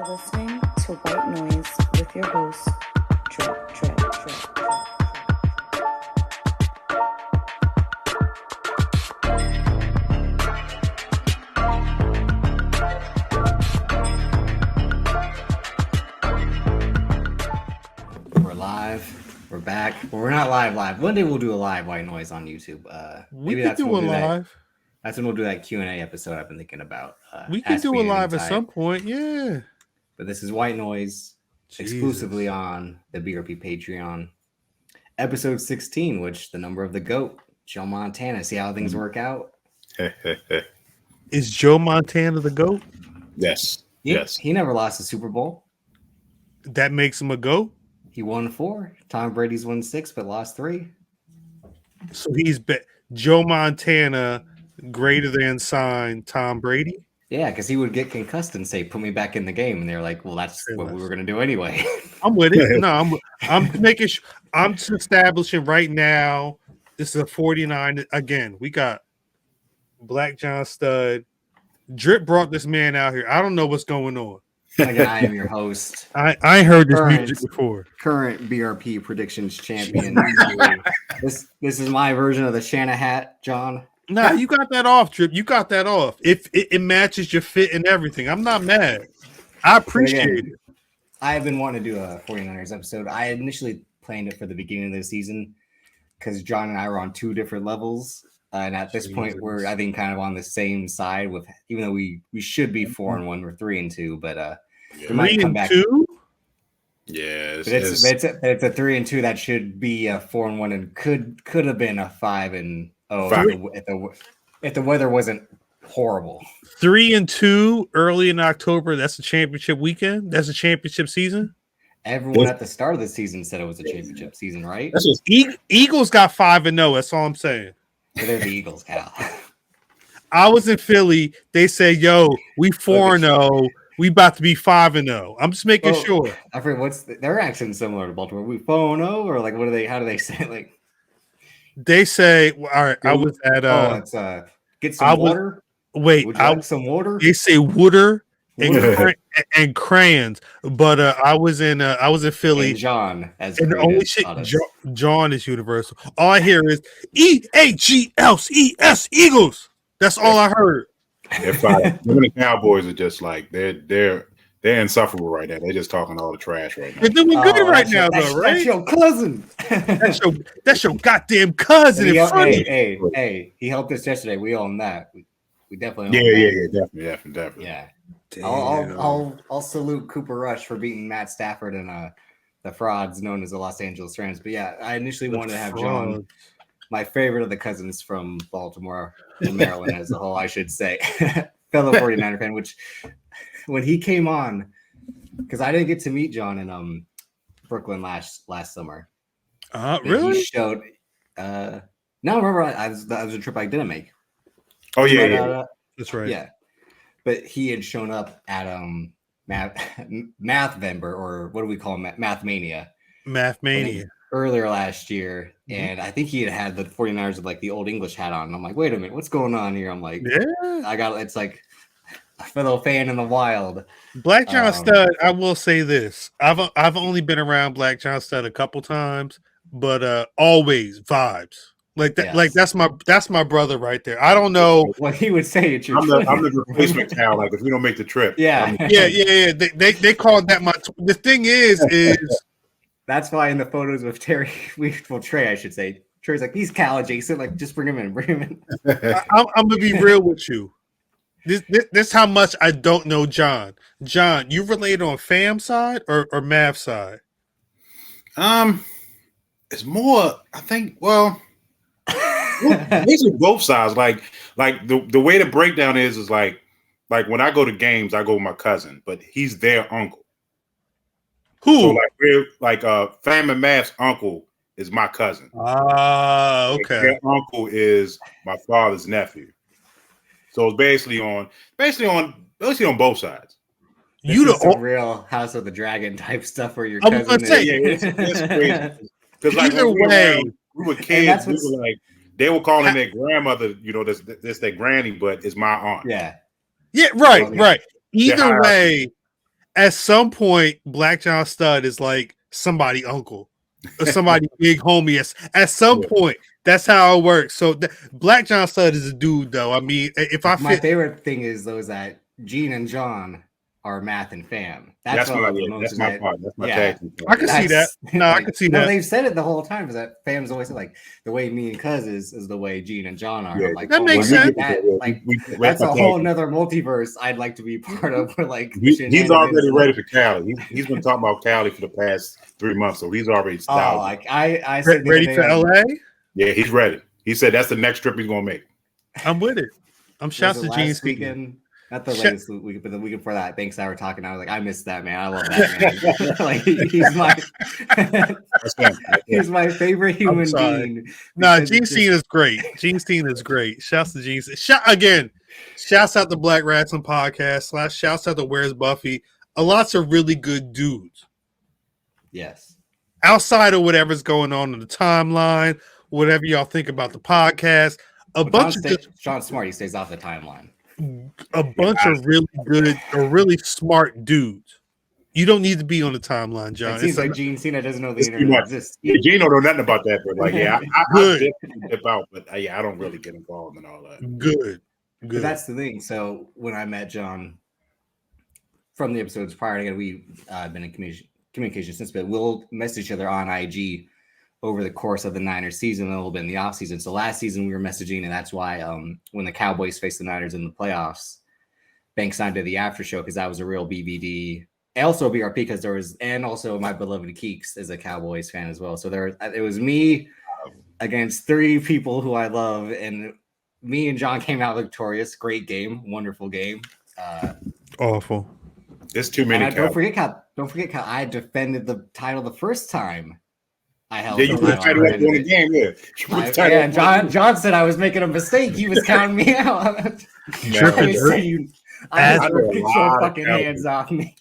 You're listening to White Noise with your host, Drip, Drip, Drip, Drip. We're live. We're back. Well, we're not live. One day we'll do a live White Noise on YouTube. We could do a live. That's when we'll do that Q&A episode I've been thinking about. We can do a live at some point, yeah. But this is White Noise exclusively on the BRP Patreon. Episode 16, which the number of the GOAT, Joe Montana. See how things work out? Is Joe Montana the GOAT? Yes. He never lost a Super Bowl. That makes him a GOAT? He won 4. Tom Brady's won 6, but lost 3. So he's Joe Montana greater than signed Tom Brady? Yeah, because he would get concussed and say, "Put me back in the game," and they're like, "Well, that's what we were going to do anyway." I'm with it. No, I'm making sure. I'm establishing right now. This is a 49. Again, we got Black John Stud. Drip brought this man out here. I don't know what's going on. Again, I am your host. I heard this music before. Current BRP Predictions Champion. This is my version of the Shanna hat, John. Nah, you got that off, Drip. You got that off. If it matches your fit and everything, I'm not mad. I appreciate it. I've been wanting to do a 49ers episode. I initially planned it for the beginning of the season because John and I were on 2 different levels. And at this point, we're, I think, kind of on the same side with, even though we should be 4-1, we're 3-2, but we might come back. 3-2? Yeah, it's a 3-2 that should be a 4-1 and could have been a 5-0 if the weather wasn't horrible. 3-2 early in October. That's a championship weekend. That's a championship season. Everyone at the start of the season said it was a championship season, right? Eagles got 5-0. That's all I'm saying. So they're the Eagles, Cal. I was in Philly. They said, "Yo, we 4-0. We about to be 5-0." I'm just making sure. I forget their accent similar to Baltimore. We 4-0 or like what do they? How do they say it? Like they say, "All right." I was at it's get some water. Wait, would you like some water? They say water and crayons, but I was in Philly. And John, and the only shit John is universal. All I hear is EAGLES Eagles. That's all I heard. They're fine. The Cowboys are just like they're insufferable right now. They're just talking all the trash right now. They're doing good right now, though, right? That's your cousin. that's your goddamn cousin. Hey, he helped us yesterday. We own that. We definitely own that. Definitely. Yeah. I'll salute Cooper Rush for beating Matt Stafford and the frauds known as the Los Angeles Rams. But yeah, I initially wanted to have John, my favorite of the cousins from Baltimore and Maryland as a whole, I should say, fellow 49er fan, which when he came on, because I didn't get to meet John in Brooklyn last summer. Really? He showed. No, remember, that was a trip I didn't make. Oh yeah. That's right. Yeah. But he had shown up at Mathvember, or what do we call him? Mathmania earlier last year. And I think he had the 49ers with like the old English hat on. And I'm like, wait a minute, what's going on here? I'm like, it's like a fellow fan in the wild. Black John Stud, I will say this. I've only been around Black John Stud a couple times, but always vibes. Like that, like that's my brother right there. I don't know what he would say. It's your I'm the replacement cow. Like if we don't make the trip, yeah. They called that my. The thing is that's why in the photos with Trey, I should say, Trey's like, he's Cal adjacent. Like just bring him in. I'm gonna be real with you. This how much I don't know John. John, you related on fam side or math side? It's more. I think. Well. Basically both sides. Like the way the breakdown is like when I go to games, I go with my cousin, but he's their uncle. Who? So we're Fam and Math's uncle is my cousin. Okay. Their uncle is my father's nephew. So it's basically on both sides. You the real House of the Dragon type stuff where your cousin. I'm gonna say it's crazy. Because either way, we were kids. We were like. They were calling their grandmother, that's their granny, but it's my aunt. Yeah. Yeah, right. Either way, at some point, Black John Studd is like somebody uncle or somebody big homie. At some point, that's how it works. So Black John Studd is a dude, though. I mean, if I my favorite thing is that Gene and John are Math and Fam. That's my part. That's my tag team part. I can see that. No, I can see that. They've said it the whole time. Is that Fam's always said, like, the way me and Cuz is the way Gene and John are. Yeah, like, that makes sense. That's a whole nother multiverse I'd like to be part of. Where, like, he's already ready for Cali. He's been talking about Cali for the past 3 months, so he's already started. Oh, like I said, ready for LA? Yeah, he's ready. He said that's the next trip he's gonna make. I'm with it. I'm shouts to Gene weekend. Not the latest week, but the weekend before that, Banks and I were talking. I was like, I miss that man. I love that man. Like, he's my favorite human being. Nah, Gene Steen is great. Gene Steen is great. Shouts to Gene. Shouts out to Black Wrestling Podcast. Shouts out to Where's Buffy. Lots of really good dudes. Yes. Outside of whatever's going on in the timeline, whatever y'all think about the podcast, Sean Smart, he stays off the timeline. A bunch of really good or really smart dudes. You don't need to be on the timeline, John. It seems like Gene Cena doesn't know the internet exists. Gene don't know nothing about that, but like, I dip out, but I don't really get involved in all that. Good. But that's the thing. So when I met John from the episodes prior, again, we've been in communication since, but we'll message each other on IG over the course of the Niners season, a little bit in the off season. So last season we were messaging, and that's why when the Cowboys faced the Niners in the playoffs, Banks and I did the after show because that was a real BBD, and also BRP because there was, and also my beloved Keeks is a Cowboys fan as well. So it was me against 3 people who I love, and me and John came out victorious. Great game, wonderful game. Awful. There's too many. Don't forget how I defended the title the first time. I held you put the title up on the game, and John said I was making a mistake. He was counting me out. I took your fucking hands off me.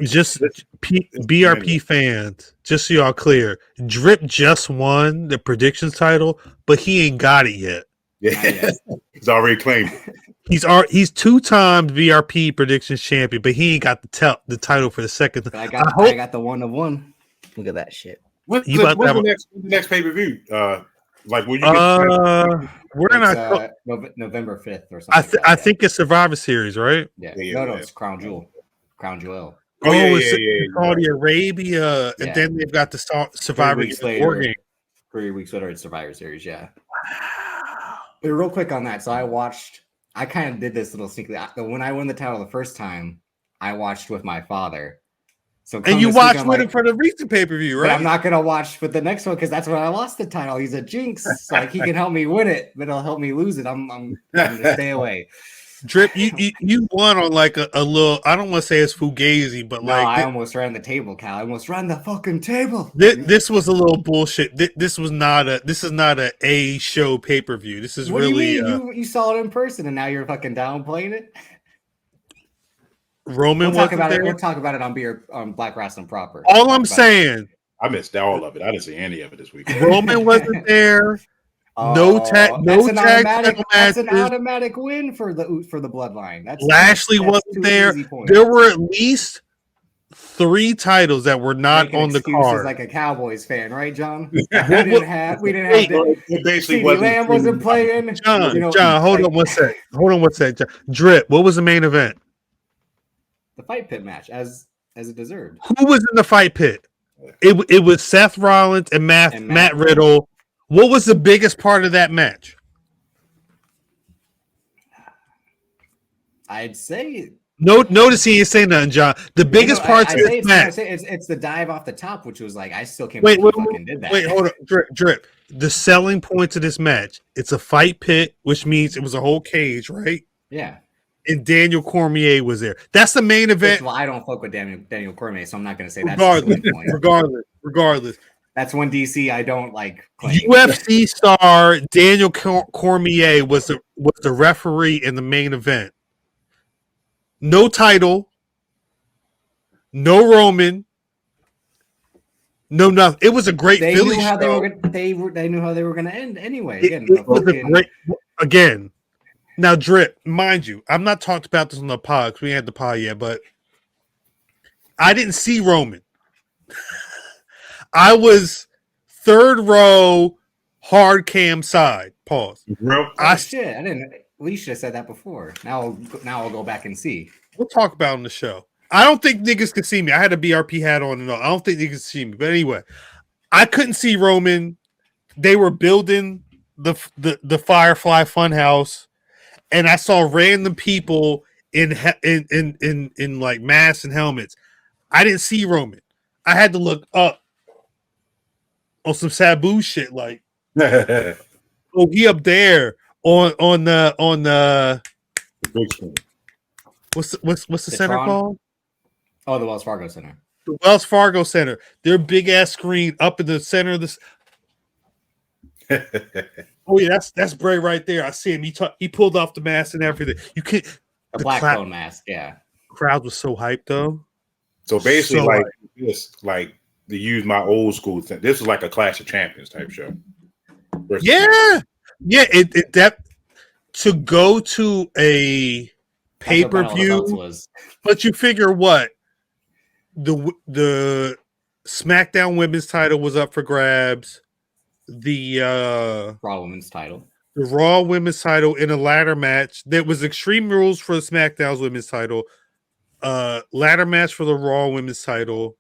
Just BRP fans, just so y'all clear, Drip just won the predictions title, but he ain't got it yet. Yeah, he's already claimed it. He's 2 times BRP Predictions Champion, but he ain't got the title for the second. I got the 1 of 1. Look at that shit. What's the next pay-per-view? Like, will you get we're not November 5th or something. I think it's Survivor Series, right? Yeah. No, it's Crown Jewel. It's Saudi Arabia, and then they've got the Survivor War game. 3 weeks later, it's Survivor Series, yeah. But real quick on that, so I kind of did this little sneakily. When I won the title the first time, I watched with my father. So and you watched with him for the recent pay-per-view, right? I'm not gonna watch for the next one because that's when I lost the title. He's a jinx. So like he can help me win it, but he'll help me lose it. I'm gonna stay away. Drip, you won on like a little. I don't want to say it's fugazi, but I almost ran the table, Cal. I almost ran the fucking table. This was a little bullshit. This is not a show pay-per-view. This is what really. Do you mean? You saw it in person, and now you're fucking downplaying it. Roman we'll talk about it. We'll talk about it on Black Wrestling Proper. All I'm saying, I missed all of it. I didn't see any of it this week. Roman wasn't there. That's an automatic win for the bloodline. Lashley wasn't there. There were at least 3 titles that were not on the card. Like a Cowboys fan, right, John? We didn't have. CeeDee Lamb wasn't playing. John, hold on one sec. John. Drip. What was the main event? The fight pit match, as it deserved. Who was in the fight pit? It was Seth Rollins and Matt Riddle. What was the biggest part of that match? I'd say. Notice he ain't saying nothing, John. The biggest parts of this match. It's the dive off the top, which was like I still can't believe he fucking did that. Wait, hold on, Drip. The selling points of this match. It's a fight pit, which means it was a whole cage, right? Yeah. And Daniel Cormier was there. That's the main event. Well, I don't fuck with Daniel Cormier, so I'm not going to say that. Regardless. That's one DC I don't like. Claim. UFC star Daniel Cormier was the referee in the main event. No title, no Roman, no nothing. It was a great Philly show. They knew how they were going to end anyway. Again. Now, Drip, mind you, I'm not talked about this on the pod because we ain't had the pod yet, but I didn't see Roman. I was third row, hard cam side. Pause. Real? Shit! I didn't. We should have said that before. Now I'll go back and see. We'll talk about it on the show. I don't think niggas could see me. I had a BRP hat on and all. I don't think niggas could see me. But anyway, I couldn't see Roman. They were building the Firefly Funhouse, and I saw random people in like masks and helmets. I didn't see Roman. I had to look up on some Sabu shit. Like, oh, he up there on the big screen. What's the center called? Oh, the Wells Fargo Center. The Wells Fargo Center. Their big ass screen up in the center of this. Oh yeah, that's Bray right there. I see him. He pulled off the mask and everything. You can't. The black cone mask. Yeah. Crowd was so hyped though. So basically, like to use my old school thing. This was like a Clash of Champions type show. Yeah. It that to go to a pay-per-view, but you figure what the SmackDown Women's title was up for grabs. The Raw Women's title. The Raw Women's title in a ladder match. There was Extreme Rules for the SmackDown's Women's title. Ladder match for the Raw Women's title.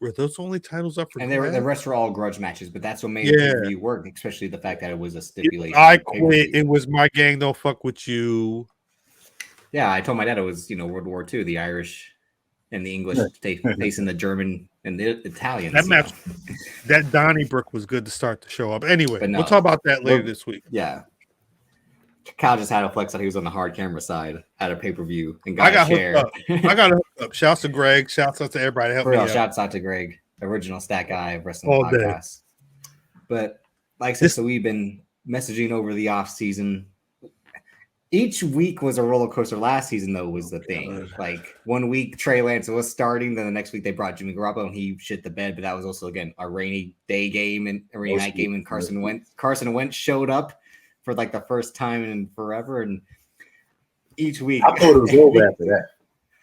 Were those only titles up for grabs? And the rest were all grudge matches, but that's what made it work, especially the fact that it was a stipulation. I quit. It was my gang. Don't fuck with you. Yeah, I told my dad it was, World War II, the Irish and the English facing the German and the Italians. That match, that Donnybrook was good to start the show up. Anyway, we'll talk about that later this week. Yeah. Khal just had a flex that he was on the hard camera side at a pay-per-view and got a share. I got hooked up. Shouts to Greg. Shouts out to everybody. Help me out. Shouts out to Greg, original stat guy of Wrestling Podcast. But like I said, so we've been messaging over the off season. Each week was a roller coaster. Last season, though, was the thing. Like 1 week, Trey Lance was starting. Then the next week, they brought Jimmy Garoppolo, and he shit the bed. But that was also, again, a rainy day game and a rainy night game. And Carson Wentz showed up for like the first time in forever. And each week, I thought it was over after that.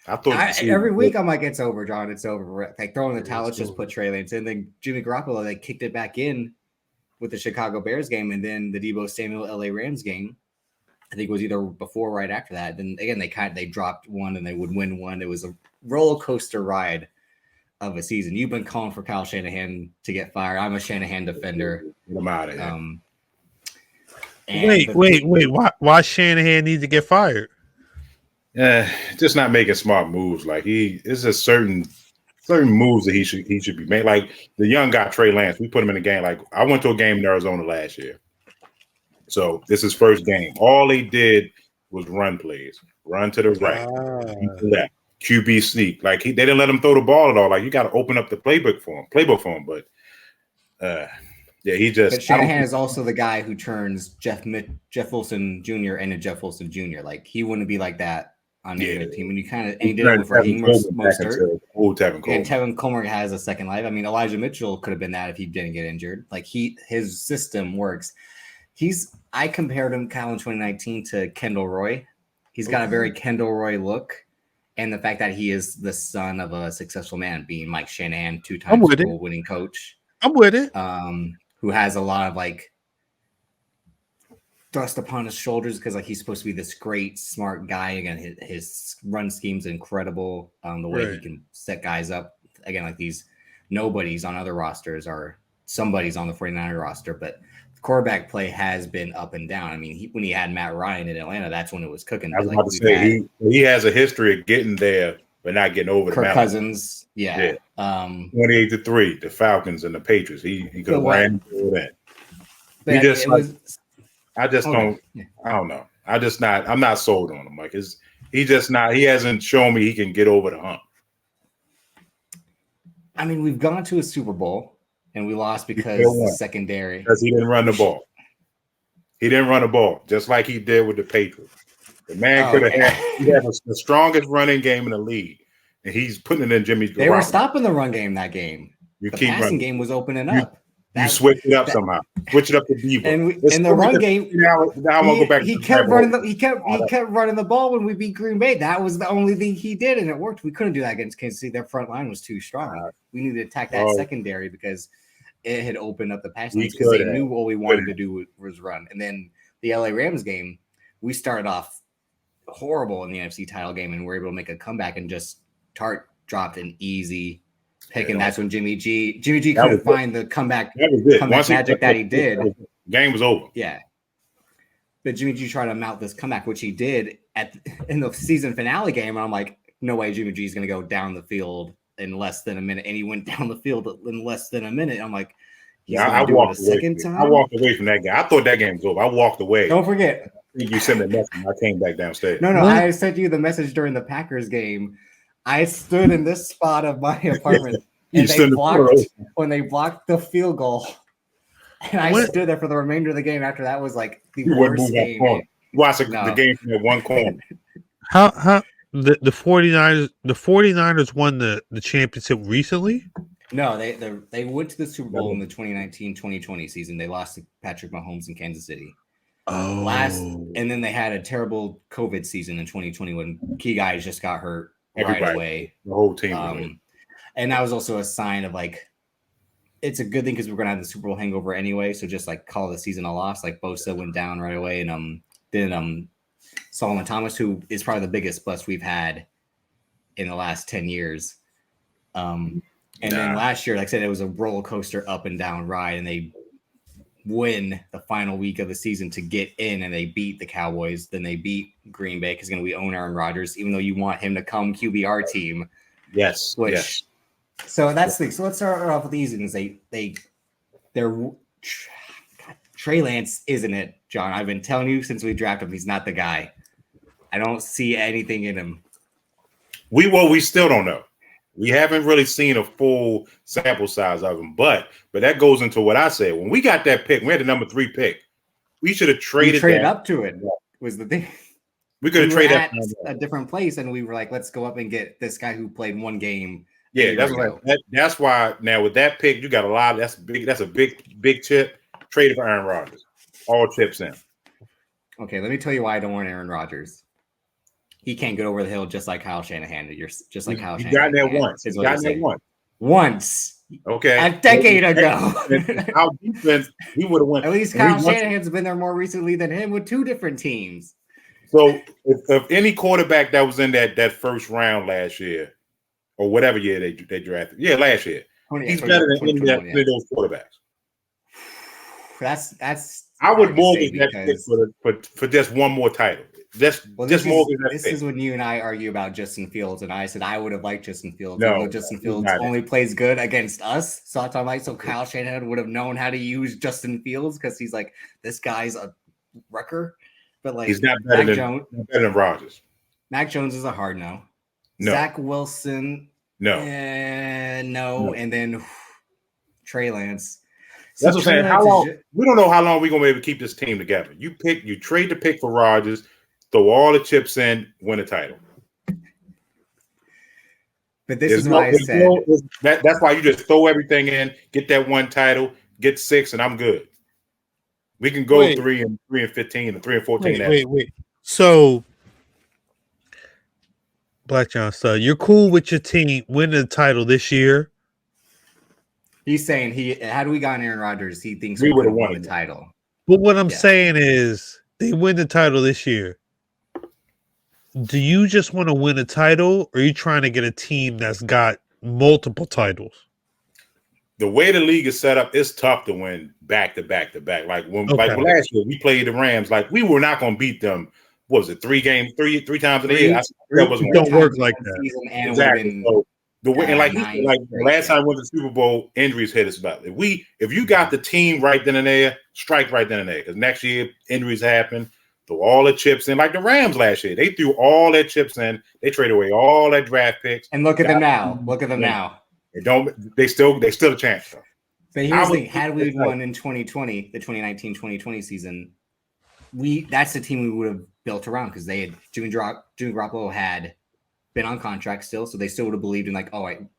I thought every week I'm like, it's over, John. It's over. Like throwing the towel, let's just put Trey Lance in. Then Jimmy Garoppolo, they kicked it back in with the Chicago Bears game, and then the Deebo Samuel LA Rams game. I think it was either before or right after that. Then again, they dropped one and they would win one. It was a roller coaster ride of a season. You've been calling for Kyle Shanahan to get fired. I'm a Shanahan defender. I'm out of here. Wait. Why Shanahan need to get fired? Just not making smart moves. Like it's a certain moves that he should be made. Like the young guy Trey Lance, we put him in a game. Like I went to a game in Arizona last year. So this is first game. All he did was run plays, run to the right, to the left, QB sneak. Like they didn't let him throw the ball at all. Like you got to open up the playbook for him. But he just. But Shanahan is also the guy who turns Jeff Wilson Jr. into Jeff Wilson Jr. Like he wouldn't be like that on the other team. And you kind of he did it with Raheem Mostert. And Tevin Coleman has a second life. I mean, Elijah Mitchell could have been that if he didn't get injured. Like his system works. I compared him, Kyle, in 2019 to Kendall Roy. He's got a very Kendall Roy look, and the fact that he is the son of a successful man, being Mike Shanahan, 2-time Super Bowl winning coach. I'm with it. Who has a lot of like thrust upon his shoulders because like he's supposed to be this great, smart guy. Again, his run scheme's incredible. The way he can set guys up. Again, like these nobodies on other rosters or somebody's on the 49er roster, but quarterback play has been up and down. I mean, when he had Matt Ryan in Atlanta, that's when it was cooking. I was about to say he has a history of getting there, but not getting over Kirk Cousins. Yeah. 28-3, the Falcons and the Patriots. He could have ran through that. I don't know. I'm not sold on him. Like he hasn't shown me he can get over the hump. I mean, we've gone to a Super Bowl. And we lost because the secondary. Because he didn't run the ball. He didn't run the ball, just like he did with the Patriots. The man could have had the strongest running game in the league, and he's putting it in Jimmy's. They were stopping the run game that game. The passing game was opening up. You switch it up somehow. Switch it up to Diva. And in the run game, now I'm gonna go back. He kept running the ball when we beat Green Bay. That was the only thing he did, and it worked. We couldn't do that against Kansas City. Their front line was too strong. We needed to attack that secondary because it had opened up the pass lanes because they knew all we wanted to do was run. And then the LA Rams game, we started off horrible in the NFC title game, and we're able to make a comeback and just Tart dropped an easy pick, and that's when Jimmy G couldn't find the comeback magic that he did. Game was over. Yeah. But Jimmy G tried to mount this comeback, which he did in the season finale game. And I'm like, no way Jimmy G is going to go down the field in less than a minute. And he went down the field in less than a minute. I'm like, I walked away from that game. I thought that game was over. I walked away. Don't forget. You sent me a message. I came back downstairs. No, I sent you the message during the Packers game. I stood in this spot of my apartment and when they blocked the field goal. And I stood there for the remainder of the game after that was like the worst game. Watch the game from that one corner. How the 49ers won the championship recently? No, they went to the Super Bowl in the 2019-2020 season. They lost to Patrick Mahomes in Kansas City. And then they had a terrible COVID season in 2020 when key guys just got hurt right away. The whole team. And that was also a sign of like, it's a good thing because we're gonna have the Super Bowl hangover anyway. So just like call the season a loss. Like Bosa went down right away, and then Solomon Thomas, who is probably the biggest bust we've had in the last 10 years. Then last year, like I said, it was a roller coaster up and down ride, and they win the final week of the season to get in, and they beat the Cowboys. Then they beat Green Bay because we own Aaron Rodgers, even though you want him to come QB our team. Yes. So that's the thing. So let's start off with these things. They're Trey Lance, isn't it, John? I've been telling you since we drafted him, he's not the guy. I don't see anything in him. We still don't know. We haven't really seen a full sample size of him, but that goes into what I said. When we got that pick, we had the number 3 pick. We should have traded up to it. Was the thing. We could have traded at a different place, and we were like, let's go up and get this guy who played one game. Yeah, that's why now with that pick, you got a lot. That's a big chip. Traded for Aaron Rodgers. All chips in. Okay, let me tell you why I don't want Aaron Rodgers. He can't get over the hill just like Kyle Shanahan. You're just like Kyle Shanahan. You got that once. Once. Okay. A decade ago. Our defense, he would have won. At least Kyle Shanahan's been there more recently than him with 2 different teams. So if any quarterback that was in that first round last year, or whatever year they drafted. Yeah, last year. He's better than any of those quarterbacks. That's I would mortgage that pick for just one more title. This is when you and I argue about Justin Fields, and I said I would have liked Justin Fields. No, Justin Fields only plays good against us. So I'm like, so Kyle Shanahan would have known how to use Justin Fields because he's like, this guy's a wrecker. But like, he's not better than Rodgers. Mac Jones is a hard no. Zach Wilson, no. No, and then Trey Lance. So that's what I'm saying. How long? We don't know how long we're gonna be able to keep this team together. You trade the pick for Rodgers, throw all the chips in, win a title. But this is why I said that's why you just throw everything in, get that one title, get 6, and I'm good. We can go 3 and 15 and 3 and 14. Wait. So, Black John Stud, you're cool with your team winning the title this year? He's saying had we gotten Aaron Rodgers, he thinks we would have won the title. But what I'm saying is they win the title this year. Do you just want to win a title, or are you trying to get a team that's got multiple titles? The way the league is set up, it's tough to win back to back to back. Like when last year we played the Rams, like we were not going to beat them. What was it, 3 times in a year? It don't work like that. Exactly. So the way, and like last time we went to the Super Bowl, injuries hit us about. If you got the team right then and there, strike right then and there. Because next year injuries happen. Throw all the chips in, like the Rams last year. They threw all their chips in. They traded away all their draft picks. And look at them now. They still a chance though. But here's the thing: had we won in 2020, the 2019-2020 season, that's the team we would have built around because they had Jimmy Garoppolo had been on contract still, so they still would have believed in like,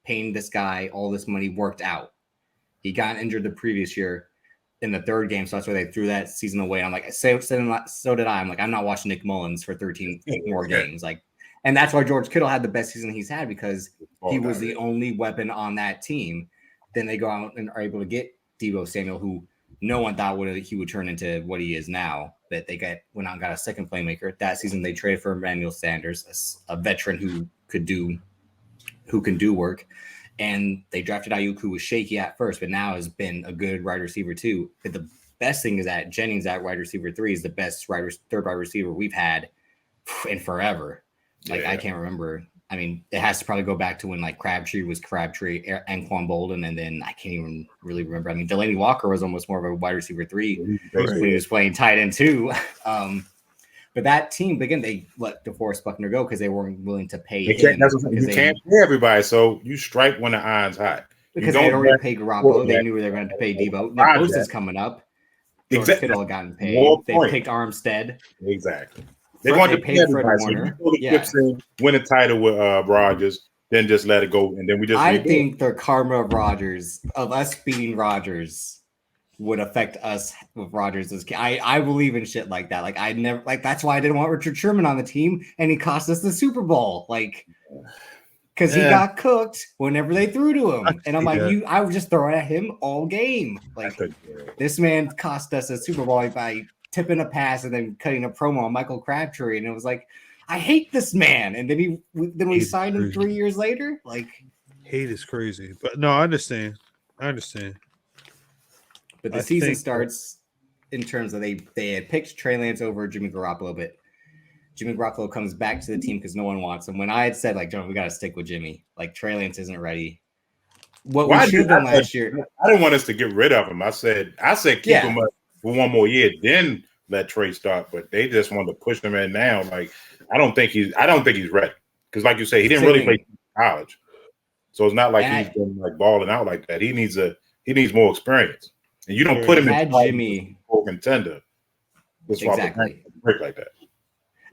paying this guy all this money worked out. He got injured the previous year in the third game, so that's why they threw that season away. I'm like, so did I. I'm like, I'm not watching Nick Mullins for 13 more games. Like, and that's why George Kittle had the best season he's had, because he was the only weapon on that team. Then they go out and are able to get Deebo Samuel, who no one thought he would turn into what he is now. But they went out and got a second playmaker. That season they traded for Emmanuel Sanders, a veteran who can do work. And they drafted Ayuk, who was shaky at first, but now has been a good wide receiver too. But the best thing is that Jennings at wide receiver 3 is the best third wide receiver we've had in forever. Like, I can't remember. I mean, it has to probably go back to when like Crabtree was Crabtree and Quan Bolden, and then I can't even really remember. I mean, Delaney Walker was almost more of a wide receiver 3 when he was playing tight end too. But that team, again, they let DeForest Buckner go because they weren't willing to pay him. You can't pay everybody, so you strike when the iron's hot. Because they had already paid Garoppolo. They knew they were going to pay Deebo. Nick Bosa's coming up. George Kittle had gotten paid. They picked Armstead. Exactly. They want to pay Fred Warner. Win a title with Rodgers, then just let it go, and then we just. I think the karma of Rodgers, of us beating Rodgers, would affect us with Rodgers. I believe in shit like that. Like, I never, like, that's why I didn't want Richard Sherman on the team, and he cost us the Super Bowl. Like, because he got cooked whenever they threw to him, and I'm like, I would just throw at him all game. Like, this man cost us a Super Bowl by tipping a pass and then cutting a promo on Michael Crabtree, and it was like, I hate this man. And then we signed him 3 years later. Like, hate is crazy, but no, I understand. But the season starts in terms of they had picked Trey Lance over Jimmy Garoppolo, but Jimmy Garoppolo comes back to the team because no one wants him. When I had said, like, John, we got to stick with Jimmy. Like, Trey Lance isn't ready. What we should have done last year. I didn't want us to get rid of him. I said keep him up for one more year, then let Trey start. But they just wanted to push him in now. Like, I don't think he's ready. Because, like you say, he didn't really play college. So it's not like he's been like balling out like that. He needs more experience. And you don't put him in Jimmy full contender. Exactly. Break like that.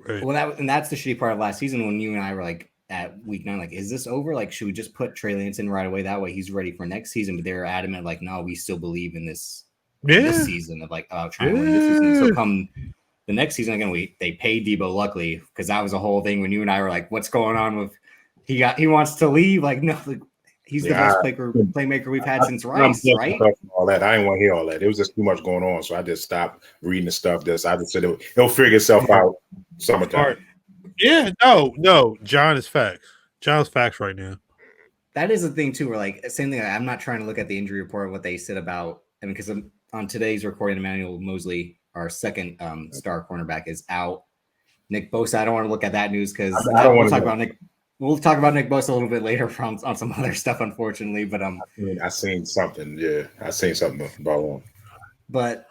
Right. Well, that's the shitty part of last season when you and I were like at week 9, like, is this over? Like, should we just put Trey Lance in right away? That way he's ready for next season. But they're adamant, like, no, we still believe in this season of like, trying to win this season. So come the next season again, they paid Deebo, luckily, because that was a whole thing when you and I were like, what's going on with he wants to leave? Like, no, like, he's the best playmaker we've had since Rice, right? All that. I didn't want to hear all that. It was just too much going on, so I just stopped reading the stuff. I just said it'll figure itself out summertime. Yeah, no. John is facts. John's facts right now. That is the thing too. We're like, same thing. I'm not trying to look at the injury report, what they said about. I mean, because on today's recording, Emmanuel Mosley, our second star cornerback, is out. Nick Bosa. I don't want to look at that news because we'll talk about Nick. We'll talk about Nick Bosa a little bit later on some other stuff, unfortunately. But I seen something. Yeah, I seen something about him. But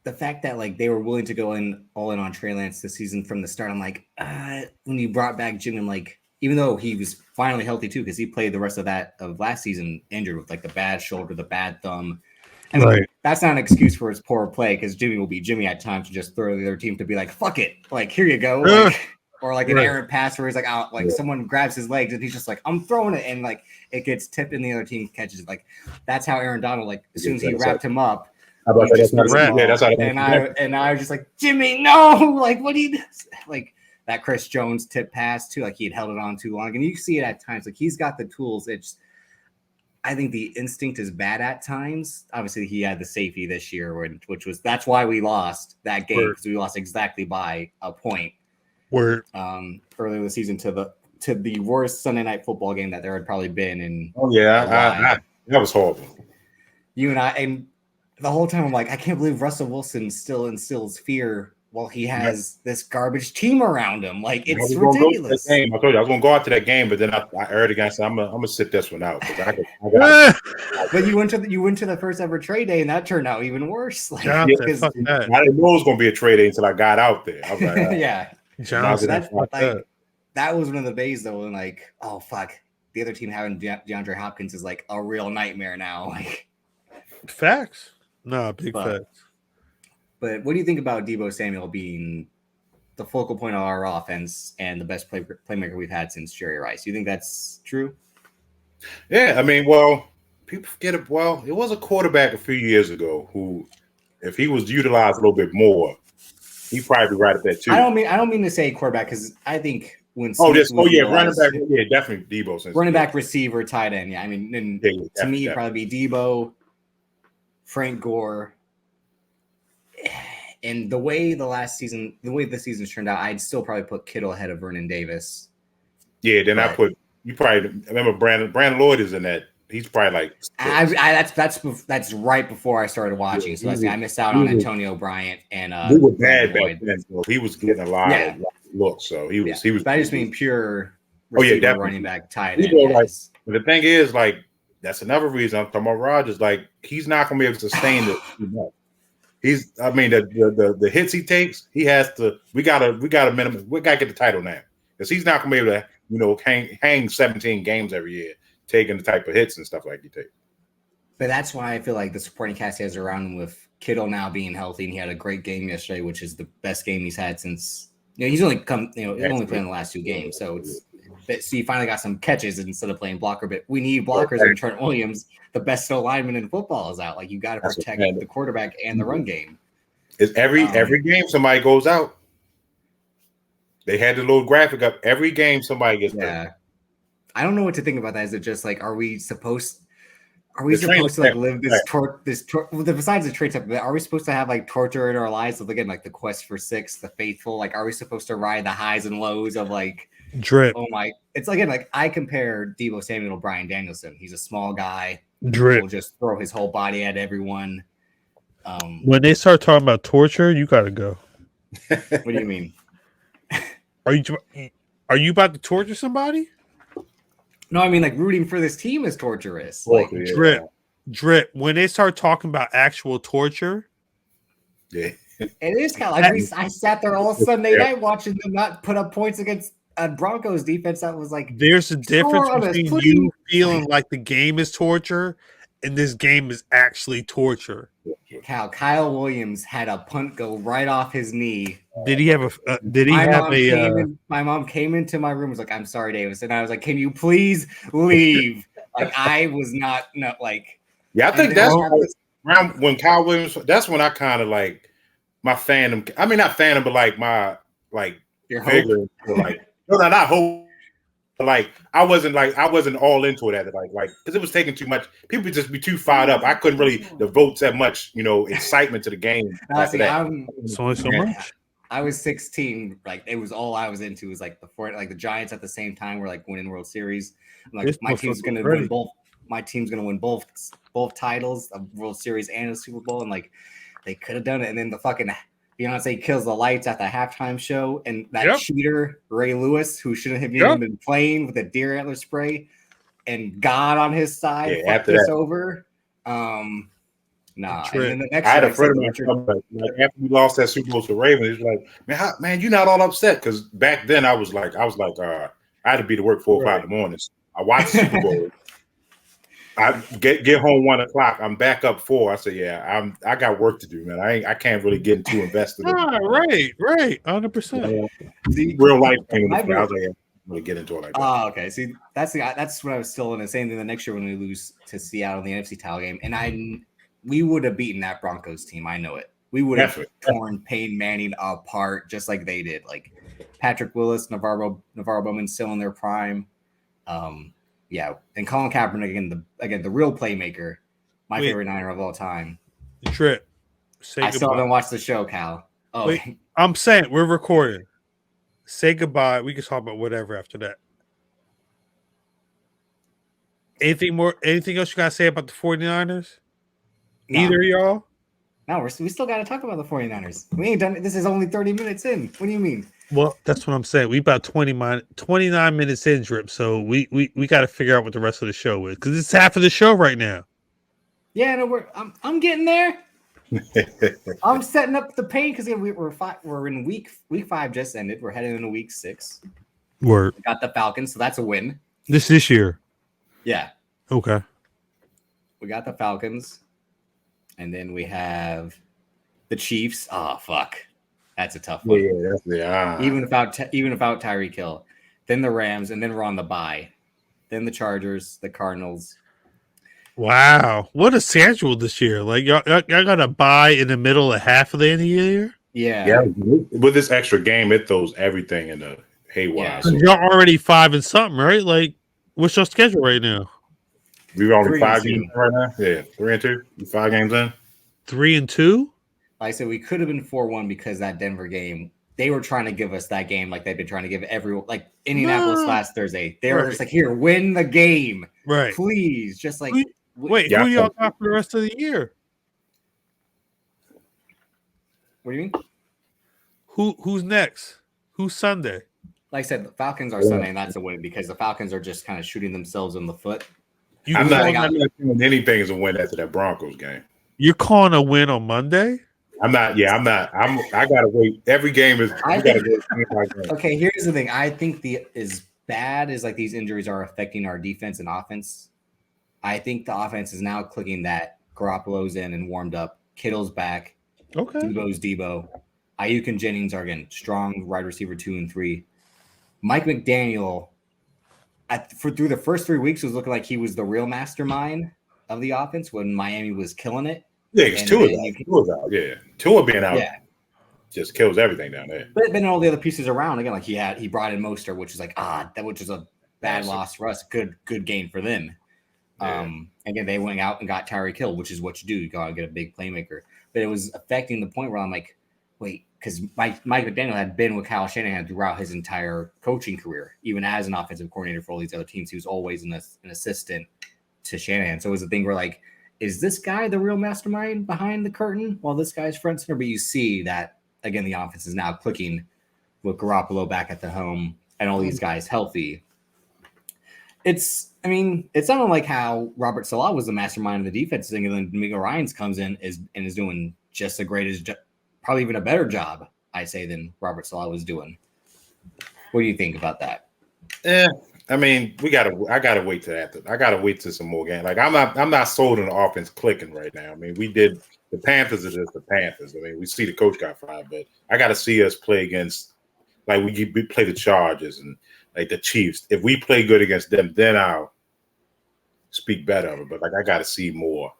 the fact that like they were willing to go all in on Trey Lance this season from the start, I'm like, when you brought back Jimmy, I'm like, even though he was finally healthy too, because he played the rest of last season injured with like the bad shoulder, the bad thumb. And like, that's not an excuse for his poor play, because Jimmy will be Jimmy at times to just throw the other team to be like, fuck it, like, here you go. Like, or like an errant pass where he's like, someone grabs his legs and he's just like, I'm throwing it, and like it gets tipped and the other team catches it. Like, that's how Aaron Donald, like, as soon as he wrapped him up, and I was just like, Jimmy, no, like, what do you do? Like that Chris Jones tip pass too, like he had held it on too long, and you see it at times. Like, he's got the tools. I think the instinct is bad at times. Obviously, he had the safety this year, that's why we lost that game, because we lost exactly by a point. Earlier this season to the worst Sunday night football game that there had probably been in. Oh yeah, that was horrible. You and I, and the whole time I'm like, I can't believe Russell Wilson still instills fear while he has this garbage team around him. Like, it's ridiculous. I told you I was going to go out to that game, but then I erred against. I'm gonna sit this one out. But you went to the first ever trade day, and that turned out even worse. Like, I didn't know it was going to be a trade day until I got out there. I was like, yeah. That was one of the days though, and like, oh fuck, the other team having DeAndre Hopkins is like a real nightmare now. Like, facts. No, big facts. But what do you think about Deebo Samuel being the focal point of our offense and the best playmaker we've had since Jerry Rice? Do you think that's true? Yeah, I mean, well, people forget it. Well, it was a quarterback a few years ago who, if he was utilized a little bit more, he probably be right at that too. I don't mean to say quarterback because I think when running utilized, back, yeah, definitely Debo. Running back, receiver, tight end. Yeah, I mean, to me, it'd probably be Debo, Frank Gore, and the way the season turned out, I'd still probably put Kittle ahead of Vernon Davis. Yeah, then I put you probably remember Brandon Lloyd is in that. He's probably like that's right before I started watching. So I missed out on Antonio Bryant and we were bad back then. So he was getting a lot of looks. So he was. But I just mean pure receiver, running back, tight end. Yes. But the thing is, like, that's another reason I'm talking about Rodgers. Like, he's not going to be able to sustain it. The hits he takes, he has to. We got to minimum. We got to get the title now because he's not going to be able to, hang 17 games every year, taking the type of hits and stuff like he takes. But that's why I feel like the supporting cast he has around him, with Kittle now being healthy, and he had a great game yesterday, which is the best game he's had since. He's only only playing the last 2 games, so you finally got some catches instead of playing blocker. But we need blockers, and Trent Williams, the best lineman in football, is out. Like, you got to protect the quarterback and the run game. It's every game somebody goes out. They had the little graphic up. Every game somebody gets hurt. I don't know what to think about that. Is it just like, are we supposed to like live this besides the traits up, are we supposed to have like torture in our lives of, again, like the quest for 6, the faithful? Like, are we supposed to ride the highs and lows of like Drip? Oh my! It's again like I compare Deebo Samuel to Brian Danielson. He's a small guy. Drip will just throw his whole body at everyone. When they start talking about torture, you gotta go. What do you mean? Are you about to torture somebody? No, I mean, like, rooting for this team is torturous. Like, drip. When they start talking about actual torture, yeah, it is kind of like I sat there all Sunday night watching them not put up points against a Broncos defense that was like. There's a difference between you feeling like the game is torture and this game is actually torture. Kyle Williams had a punt go right off his knee. Did he have a? My mom came into my room, was like, "I'm sorry, Davis," and I was like, "Can you please leave?" Like, I was not like. Yeah, I think that's around when Kyle Williams. That's when I kind of like my fandom. I mean, not fandom, but like my your hope. Like not hope. Like I wasn't all into it at it, like because it was taking too much. People would just be too fired up. I couldn't really devote that much, excitement to the game. So much. I was 16. Like, it was all I was into. Was like the Giants at the same time were like winning World Series. I'm like, my team's gonna win both. My team's gonna win both titles, a World Series and a Super Bowl, and like they could have done it. And then the fucking Beyonce kills the lights at the halftime show, and that cheater Ray Lewis, who shouldn't have even been playing, with a deer antler spray, and God on his side, fucked this over. Nah. And then the next I had a friend of mine, like, after we lost that Super Bowl to Ravens, he was like, "Man, you're not all upset," because back then I was like, I had to be to work 4 or 5 in the morning. I watched the Super Bowl. I get home 1 o'clock. I'm back up 4. I said, "Yeah, I got work to do, man. I can't really get too invested." Right, 100%. See, real life thing. I was like, "I'm gonna get into it like that." Oh, okay. See, that's what I was still in the same thing. The next year when we lose to Seattle in the NFC title game, and we would have beaten that Broncos team. I know it. We would have torn Peyton Manning apart just like they did. Like Patrick Willis, Navarro Bowman still in their prime. And Colin Kaepernick again the real playmaker, my favorite Niner of all time. Trip. I still haven't watched the show, Cal. Oh, wait, I'm saying we're recording. Say goodbye. We can talk about whatever after that. Anything else you gotta say about the 49ers? No. Either of y'all? No, we still got to talk about the 49ers. We ain't done it. This is only 30 minutes in. What do you mean? Well, that's what I'm saying. We about 29 minutes in, Drip. So we got to figure out what the rest of the show is, because it's half of the show right now. Yeah, no, I'm getting there. I'm setting up the pain because we're in week 5 just ended. We're heading into week 6. Word. We got the Falcons, so that's a win. This year. Yeah. Okay. We got the Falcons. And then we have the Chiefs. Oh, fuck. That's a tough one. Even without Tyreek Hill. Then the Rams, and then we're on the bye. Then the Chargers, the Cardinals. Wow, what a schedule this year! Like y'all got to buy in the middle of half of the end of the year. Yeah. With this extra game, it throws everything in the haywire. Yeah. So Y'all already 5 and something, right? Like, what's your schedule right now? we're only 3 and 5 2. games in right now. Yeah, 3 and 2. 5 games in. 3 and 2. Like I said, we could have been 4-1 because that Denver game. They were trying to give us that game like they've been trying to give everyone, like Indianapolis last Thursday. They were just like, here, win the game. Right. Please. Just like, wait, who y'all got for the rest of the year? What do you mean? Who's next? Who's Sunday? Like I said, the Falcons are Sunday, and that's a win because the Falcons are just kind of shooting themselves in the foot. I'm not doing anything as a win after that Broncos game. You're calling a win on Monday? I'm not. Yeah, I'm not. I gotta wait. Every game is. Okay, here's the thing. I think as bad as like these injuries are affecting our defense and offense, I think the offense is now clicking that Garoppolo's in and warmed up. Kittle's back. Okay. Debo's Debo. Ayuk and Jennings are again strong wide receiver 2 and 3. Mike McDaniel, through the first 3 weeks, was looking like he was the real mastermind of the offense when Miami was killing it. Yeah, because Tua's out. Yeah, Tua being out just kills everything down there. But then all the other pieces around, again, like he brought in Mostert, which is like which is a bad loss for us. Good gain for them. Yeah. Again, they went out and got Tyreek Hill, which is what you do. You gotta get a big playmaker. But it was affecting the point where I'm like, wait, because Mike McDaniel had been with Kyle Shanahan throughout his entire coaching career, even as an offensive coordinator for all these other teams. He was always an assistant to Shanahan. So it was a thing where like, is this guy the real mastermind behind the curtain while this guy's front center? But you see that, again, the offense is now clicking with Garoppolo back at the home and all these guys healthy. It sounded like how Robert Salah was the mastermind of the defense thing, and then D'Amico Ryans comes in and is doing just the greatest, probably even a better job, I say, than Robert Salah was doing. What do you think about that? Yeah. I mean, I gotta wait till after. I gotta wait till some more games. Like I'm not sold on the offense clicking right now. I mean, the Panthers are just the Panthers. I mean, we see the coach got fired, but I gotta see us play against, like we play the Chargers and like the Chiefs. If we play good against them, then I'll speak better of it. But like I gotta see more.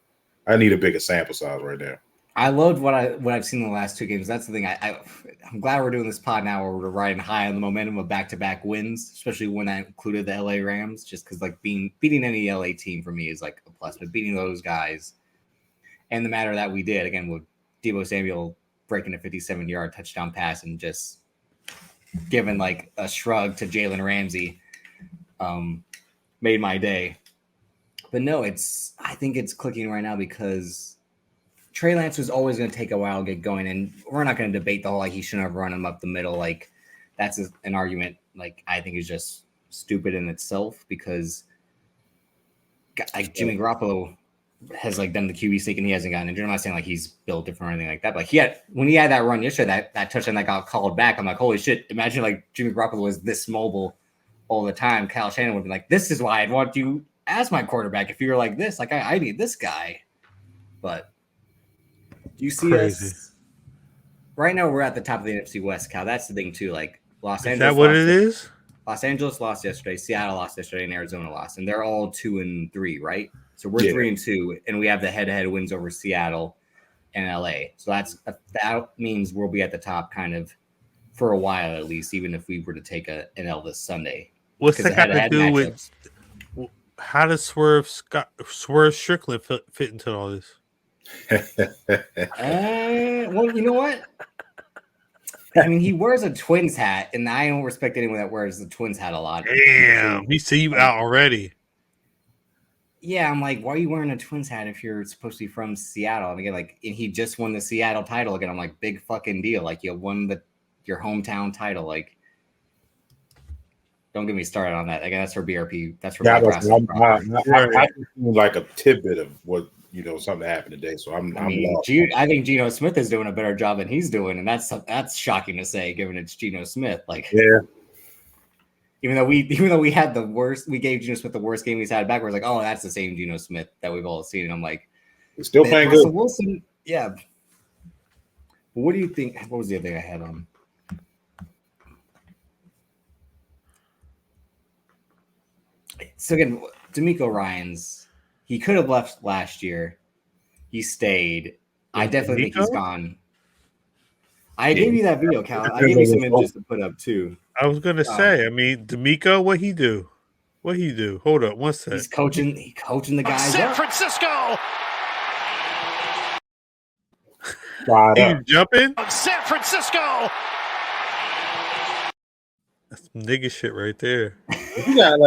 I need a bigger sample size right there. I loved what I've seen in the last 2 games. That's the thing. I'm glad we're doing this pod now where we're riding high on the momentum of back-to-back wins, especially when that included the LA Rams, just because like beating any LA team for me is like a plus. But beating those guys and the matter that we did, again, with Deebo Samuel breaking a 57-yard touchdown pass and just giving like a shrug to Jalen Ramsey, made my day. But no, I think it's clicking right now because Trey Lance was always going to take a while to get going, and we're not going to debate the whole like he shouldn't have run him up the middle. Like that's an argument. Like I think is just stupid in itself because like Jimmy Garoppolo has like done the QB sneak and he hasn't gotten injured. I'm not saying like he's built different or anything like that, but like when he had that run yesterday, that touchdown that got called back, I'm like, holy shit! Imagine like Jimmy Garoppolo was this mobile all the time. Kyle Shanahan would be like, this is why I'd want you as my quarterback if you were like this. Like I need this guy, but. Do you see us right now? We're at the top of the NFC West, Cal. That's the thing too. Like Los Angeles. Is that what it is? Los Angeles lost yesterday. Seattle lost yesterday, and Arizona lost, and they're all 2 and 3, right? So we're 3 and 2, and we have the head-to-head wins over Seattle and LA. So that means we'll be at the top kind of for a while at least, even if we were to take an L this Sunday. What's that got to do with? How does Swerve Strickland fit into all this? Well, you know what? I mean, he wears a Twins hat, and I don't respect anyone that wears the Twins hat a lot. Damn, we see you out already. Yeah, I'm like, why are you wearing a Twins hat if you're supposed to be from Seattle? And again, like, and he just won the Seattle title again. I'm like, big fucking deal. Like, you won your hometown title. Like, don't get me started on that. Again, that's for BRP. That's for I just like a tidbit of what. Something happened today, so I think Geno Smith is doing a better job than he's doing, and that's shocking to say, given it's Geno Smith. Like, yeah, even though we had the worst, we gave Geno Smith the worst game he's had back. We're like, oh, that's the same Geno Smith that we've all seen. And I'm like, he's still playing good. Wilson, yeah. But what do you think? What was the other thing I had on? So again, D'Amico Ryans. He could have left last year. He stayed. I definitely think he's gone. I gave you that video, Cal. I gave you some images to put up too. I was gonna say. I mean, D'Amico, what he do? What he do? Hold up, one sec. He's coaching the guys. San Francisco. He's jumping. San Francisco. That's some nigga shit right there. He got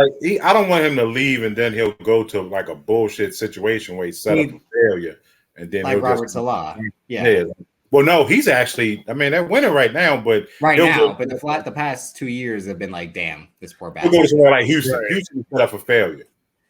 I don't want him to leave and then he'll go to like a bullshit situation where he's set up for failure, and then like Robert Salah. Yeah. Well, no, he's actually. I mean, they're winning right now, but the past 2 years have been like, damn, this poor bastard. He'll go to somewhere like Houston. Right. Houston is set up for failure,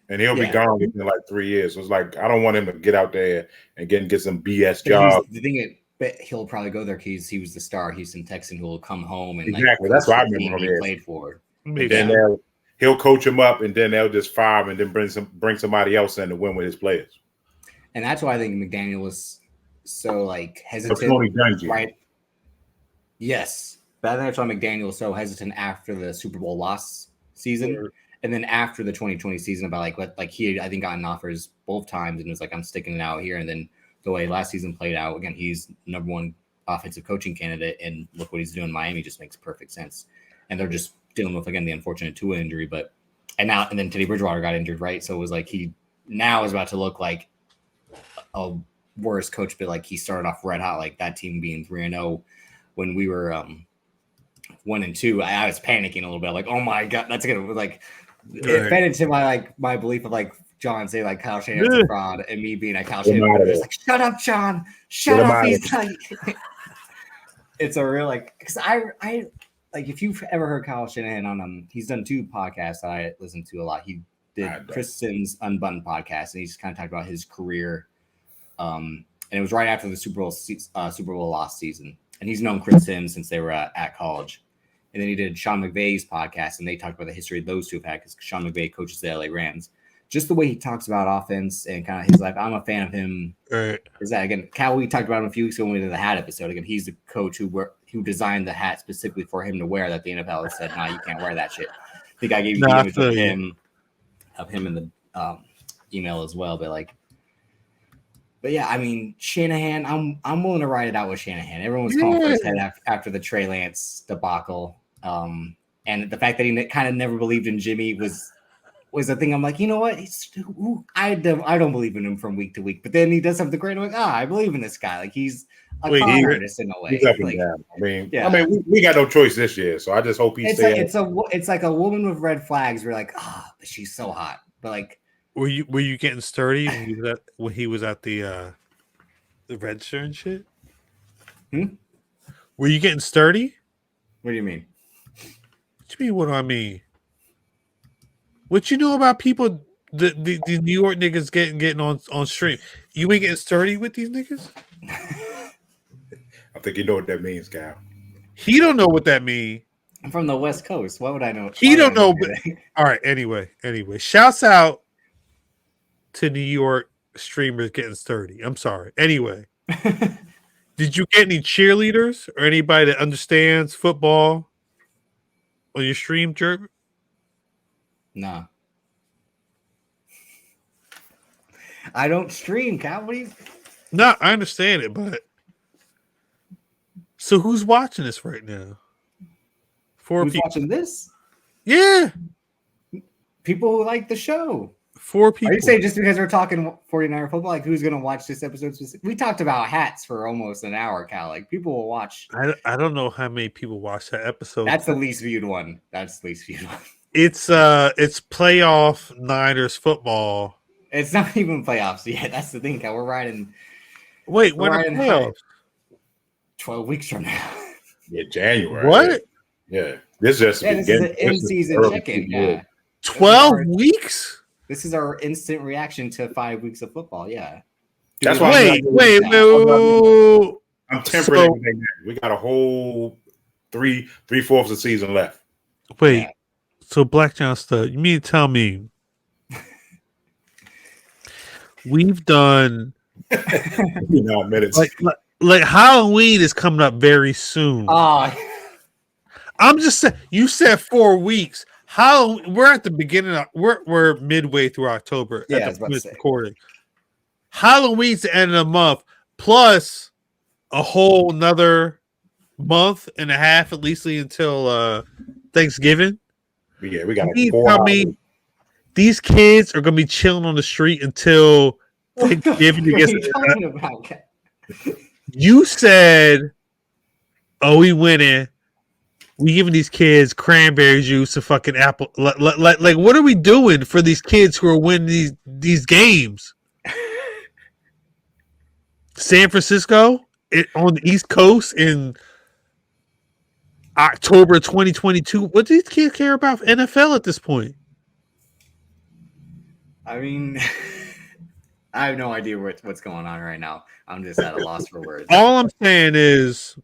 and he'll be gone within like 3 years. So it's like I don't want him to get out there and get some BS job. The thing is, but he'll probably go there because he was the star Houston Texan who will come home and exactly. That's what I remember him played for. Then he'll coach him up, and then they'll just fire him, and then bring somebody else in to win with his players. And that's why I think McDaniel was so like hesitant, right? Yes, but I think that's why McDaniel was so hesitant after the Super Bowl loss season, and then after the 2020 season about he had, I think, gotten offers both times and was like, I'm sticking it out here. And then the way last season played out, again, he's number one offensive coaching candidate, and look what he's doing in Miami just makes perfect sense. And they're just dealing with again the unfortunate Tua injury, and then Teddy Bridgewater got injured, right? So it was like he now is about to look like a worse coach, but like he started off red hot, like that team being 3-0 when we were 1-2. I was panicking a little bit, like, oh my god, that's gonna it fed into my belief of like John say like Kyle Shanahan's a fraud, and me being a Kyle Shanahan was like, shut up, John, shut up. He's like, it's a real because I like if you've ever heard Kyle Shanahan on he's done 2 podcasts that I listen to a lot. He did Chris Sims' Unbuttoned podcast, and he just kind of talked about his career. And it was right after the Super Bowl lost season. And he's known Chris Sims since they were at college. And then he did Sean McVay's podcast, and they talked about the history of those two have had because Sean McVay coaches the LA Rams. Just the way he talks about offense and kind of his life, I'm a fan of him. Right. Is that again? Cal, we talked about him a few weeks ago when we did the hat episode. Again, he's the coach who designed the hat specifically for him to wear. That the NFL has said, "Nah, you can't wear that shit." I think I gave you the image of him in the email as well, But yeah, I mean Shanahan, I'm willing to ride it out with Shanahan. Everyone was calling for his head after the Trey Lance debacle, and the fact that he kind of never believed in Jimmy was the thing. I'm like, you know what? I don't believe in him from week to week, but then he does something great. I'm like, I believe in this guy. Like he's a con artist in a way. I mean, we got no choice this year, so I just hope he stays. It's like a woman with red flags. We're like, but she's so hot, but like. Were you getting sturdy when he was at the register and shit? Were you getting sturdy? What do you mean? What you mean? What do I mean? What you know about people? The New York niggas getting on stream. You ain't getting sturdy with these niggas? I think you know what that means, Cal. He don't know what that means. I'm from the West Coast. Why would I know? He don't know. All right. Anyway. Shouts out to New York streamers getting sturdy. I'm sorry. Anyway, did you get any cheerleaders or anybody that understands football on your stream, Drip? Nah. I don't stream, Cal. What do you? No, I understand it, but so who's watching this right now? Who's watching this? Yeah. People who like the show. 4 people. Are you saying just because we're talking 49er football, like who's going to watch this episode? We talked about hats for almost an hour, Cal. Like people will watch. I don't know how many people watch that episode. That's the least viewed one. It's playoff Niners football. It's not even playoffs yet. That's the thing, Cal. We're riding. Wait, when are playoffs? 12 weeks from now. Yeah, January. What? Yeah. This is an in-season check-in. Yeah. 12 weeks? This is our instant reaction to 5 weeks of football. Yeah. That's why. Wait. I'm tempering. We got a whole three-fourths of the season left. Wait. Yeah. So Black John Stud, you mean to tell me we've done minutes. Like Halloween is coming up very soon. I'm just saying. You said 4 weeks. we're at the beginning of we're midway through October Yeah, I at was the about to point say. of recording. Halloween's the end of the month, plus a whole another month and a half at least until Thanksgiving. Yeah, we got You like 4 tell hours. me these kids are gonna be chilling on the street until Thanksgiving. What are you talking about? You said, "Oh, we winning. We giving these kids cranberry juice and fucking apple. Like, what are we doing for these kids who are winning these games? San Francisco on the East Coast in October 2022. What do these kids care about NFL at this point? I mean, I have no idea what's going on right now. I'm just at a loss for words. All I'm saying is,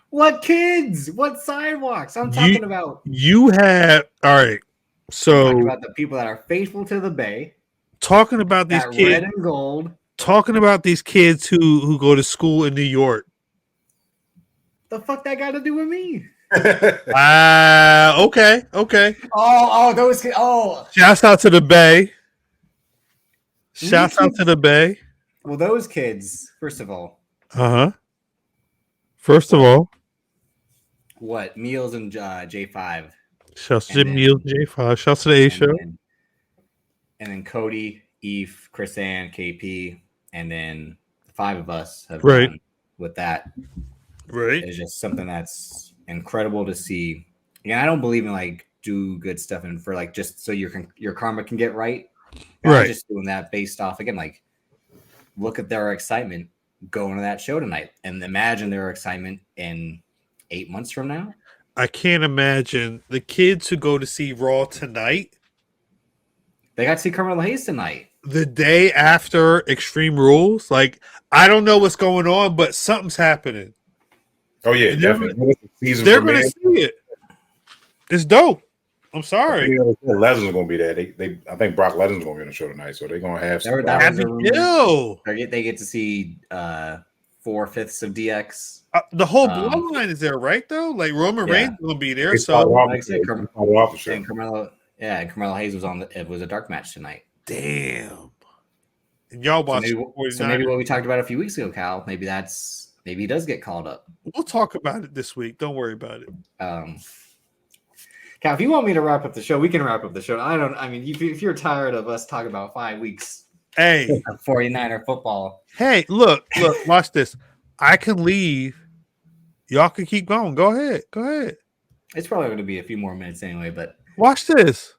What kids? What sidewalks? I'm talking about. You have all right. So I'm talking about the people that are faithful to the Bay. Talking about these that kids, red and gold. Talking about these kids who go to school in New York. The fuck that got to do with me? Okay. Oh, those kids. Oh, Shouts out to the Bay. Shouts out to the Bay. Well, those kids, first of all. First of all. What? Meals and J5. Shouts to Meals and J5. Shouts to the A show. And then Cody, Eve, Chris Ann, KP, and then the 5 of us have right done with that. Right. It's just something that's incredible to see. Yeah, I don't believe in like do good stuff and for like just so your karma can get right. Right. I'm just doing that based off again, like look at their excitement going to that show tonight and imagine their excitement in 8 months from now. I can't imagine the kids who go to see Raw tonight. They got to see Carmelo Hayes tonight. The day after Extreme Rules. Like, I don't know what's going on, but something's happening. Oh, yeah, definitely. They're going to see it. It's dope. I'm sorry. Lesnar's going to be there. I think Brock Lesnar's going to be on the show tonight, so they're going to have some. They get to see 4/5 of DX. The whole bloodline is there, right? Though, like Roman Reigns will be there. So, like I said, Carmelo Hayes was it was a dark match tonight. Damn. And y'all watch. So maybe what we talked about a few weeks ago, Cal. Maybe he does get called up. We'll talk about it this week. Don't worry about it. Cal, if you want me to wrap up the show, we can wrap up the show. If you're tired of us talking about 5 weeks, of 49er football. Hey, look, watch this. I can leave. Y'all can keep going. Go ahead. It's probably going to be a few more minutes anyway, but watch this.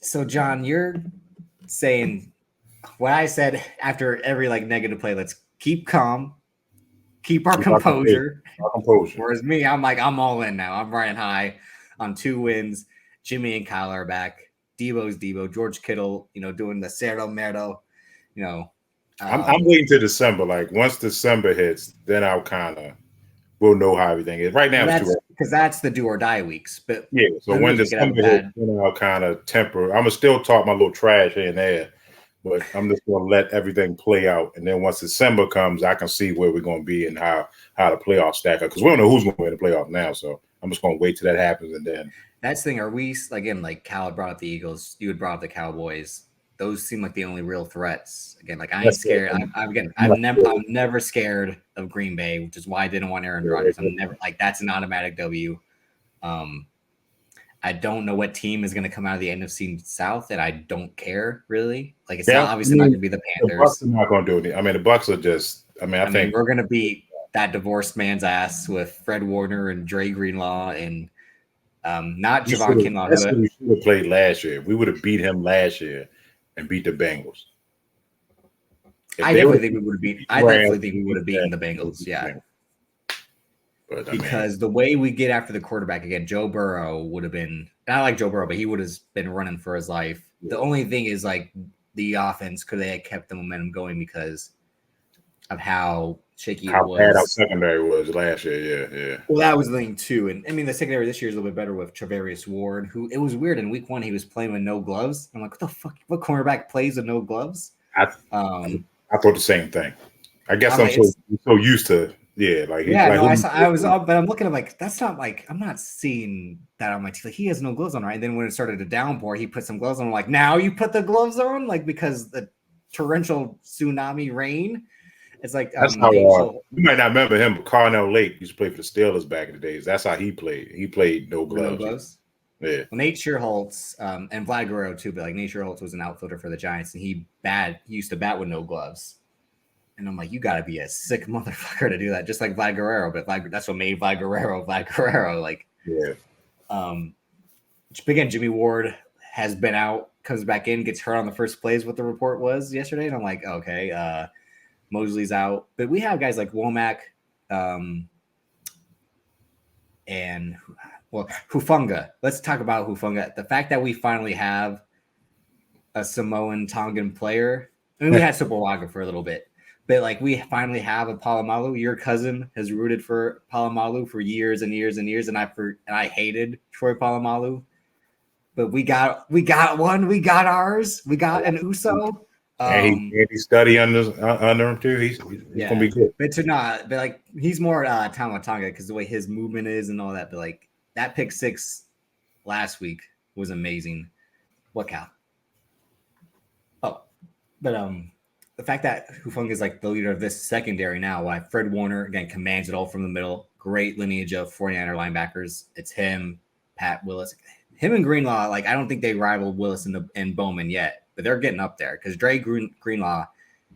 So, John, you're saying what I said after every negative play. Let's keep calm, keep our composure. Whereas me, I'm all in now. I'm riding high on 2 wins. Jimmy and Kyle are back. Debo's Debo. George Kittle, doing the Cerro Merdo. I'm waiting till December. Like once December hits, then we'll know how everything is. Right now, because that's the do or die weeks. But yeah, so when December hits, then I'll kind of temper. I'm gonna still talk my little trash here and there, but I'm just gonna let everything play out. And then once December comes, I can see where we're gonna be and how the playoffs stack up. Because we don't know who's gonna win the playoff now. So I'm just gonna wait till that happens and then. That's the thing. Are we again like Cal had brought up the Eagles? You had brought up the Cowboys. Those seem like the only real threats. Again, I ain't scared. I'm never scared of Green Bay, which is why I didn't want Aaron Rodgers. I'm never that's an automatic W. I don't know what team is going to come out of the NFC South, and I don't care really. It's obviously not going to be the Panthers. The Bucs are not going to do anything. I mean, the Bucs are just. I think we're going to beat that divorced man's ass with Fred Warner and Dre Greenlaw and not Javon Kinlaw. That's who we should have played last year. We would have beat him last year and beat the Bengals. I definitely think we would have beaten the Bengals. Yeah. But, because the way we get after the quarterback again, Joe Burrow would have been not like Joe Burrow, but he would have been running for his life. The only thing is the offense could they have kept the momentum going because of how shaky it was. How bad our secondary was last year, yeah. Well, that was the thing too, and the secondary this year is a little bit better with Travarius Ward, who it was weird in week 1 he was playing with no gloves. I'm like, what the fuck? What cornerback plays with no gloves? I thought the same thing. I guess I'm so used to Yeah, like yeah, like, no, I was up, but I'm looking at like that's not like I'm not seeing that on my team. Like, he has no gloves on, right? And then when it started to downpour, he put some gloves on. I'm like, now you put the gloves on, like because the torrential tsunami rain. It's like that's how Nate you might not remember him, but Carnell Lake used to play for the Steelers back in the days. That's how he played. He played no gloves. No gloves. Yeah. Well, Nate Shearholtz, and Vlad Guerrero too, but like Nate Shearholtz was an outfielder for the Giants, and he used to bat with no gloves. And I'm like, you got to be a sick motherfucker to do that, just like Vlad Guerrero. But that's what made Vlad Guerrero. Like, yeah. Again, Jimmy Ward has been out, comes back in, gets hurt on the first play is what the report was yesterday. And I'm like, okay, Mosley's out. But we have guys like Womack and, well, Hufanga. Let's talk about Hufanga. The fact that we finally have a Samoan Tongan player. I mean, we had Supawaga for a little bit. But like we finally have a Palomalu. Your cousin has rooted for Palomalu for years and years and years, and I hated Troy Palomalu. But we got one. We got ours. We got an Uso. And he study under him too. He's gonna be good. But like he's more Tamatonga because the way his movement is and all that. But like that pick 6 last week was amazing. What cow? Oh, but the fact that Hufanga is like the leader of this secondary now, why Fred Warner again commands it all from the middle. Great lineage of 49er linebackers. It's him, Pat Willis, him and Greenlaw. Like I don't think they rival Willis and Bowman yet, but they're getting up there because Dre Greenlaw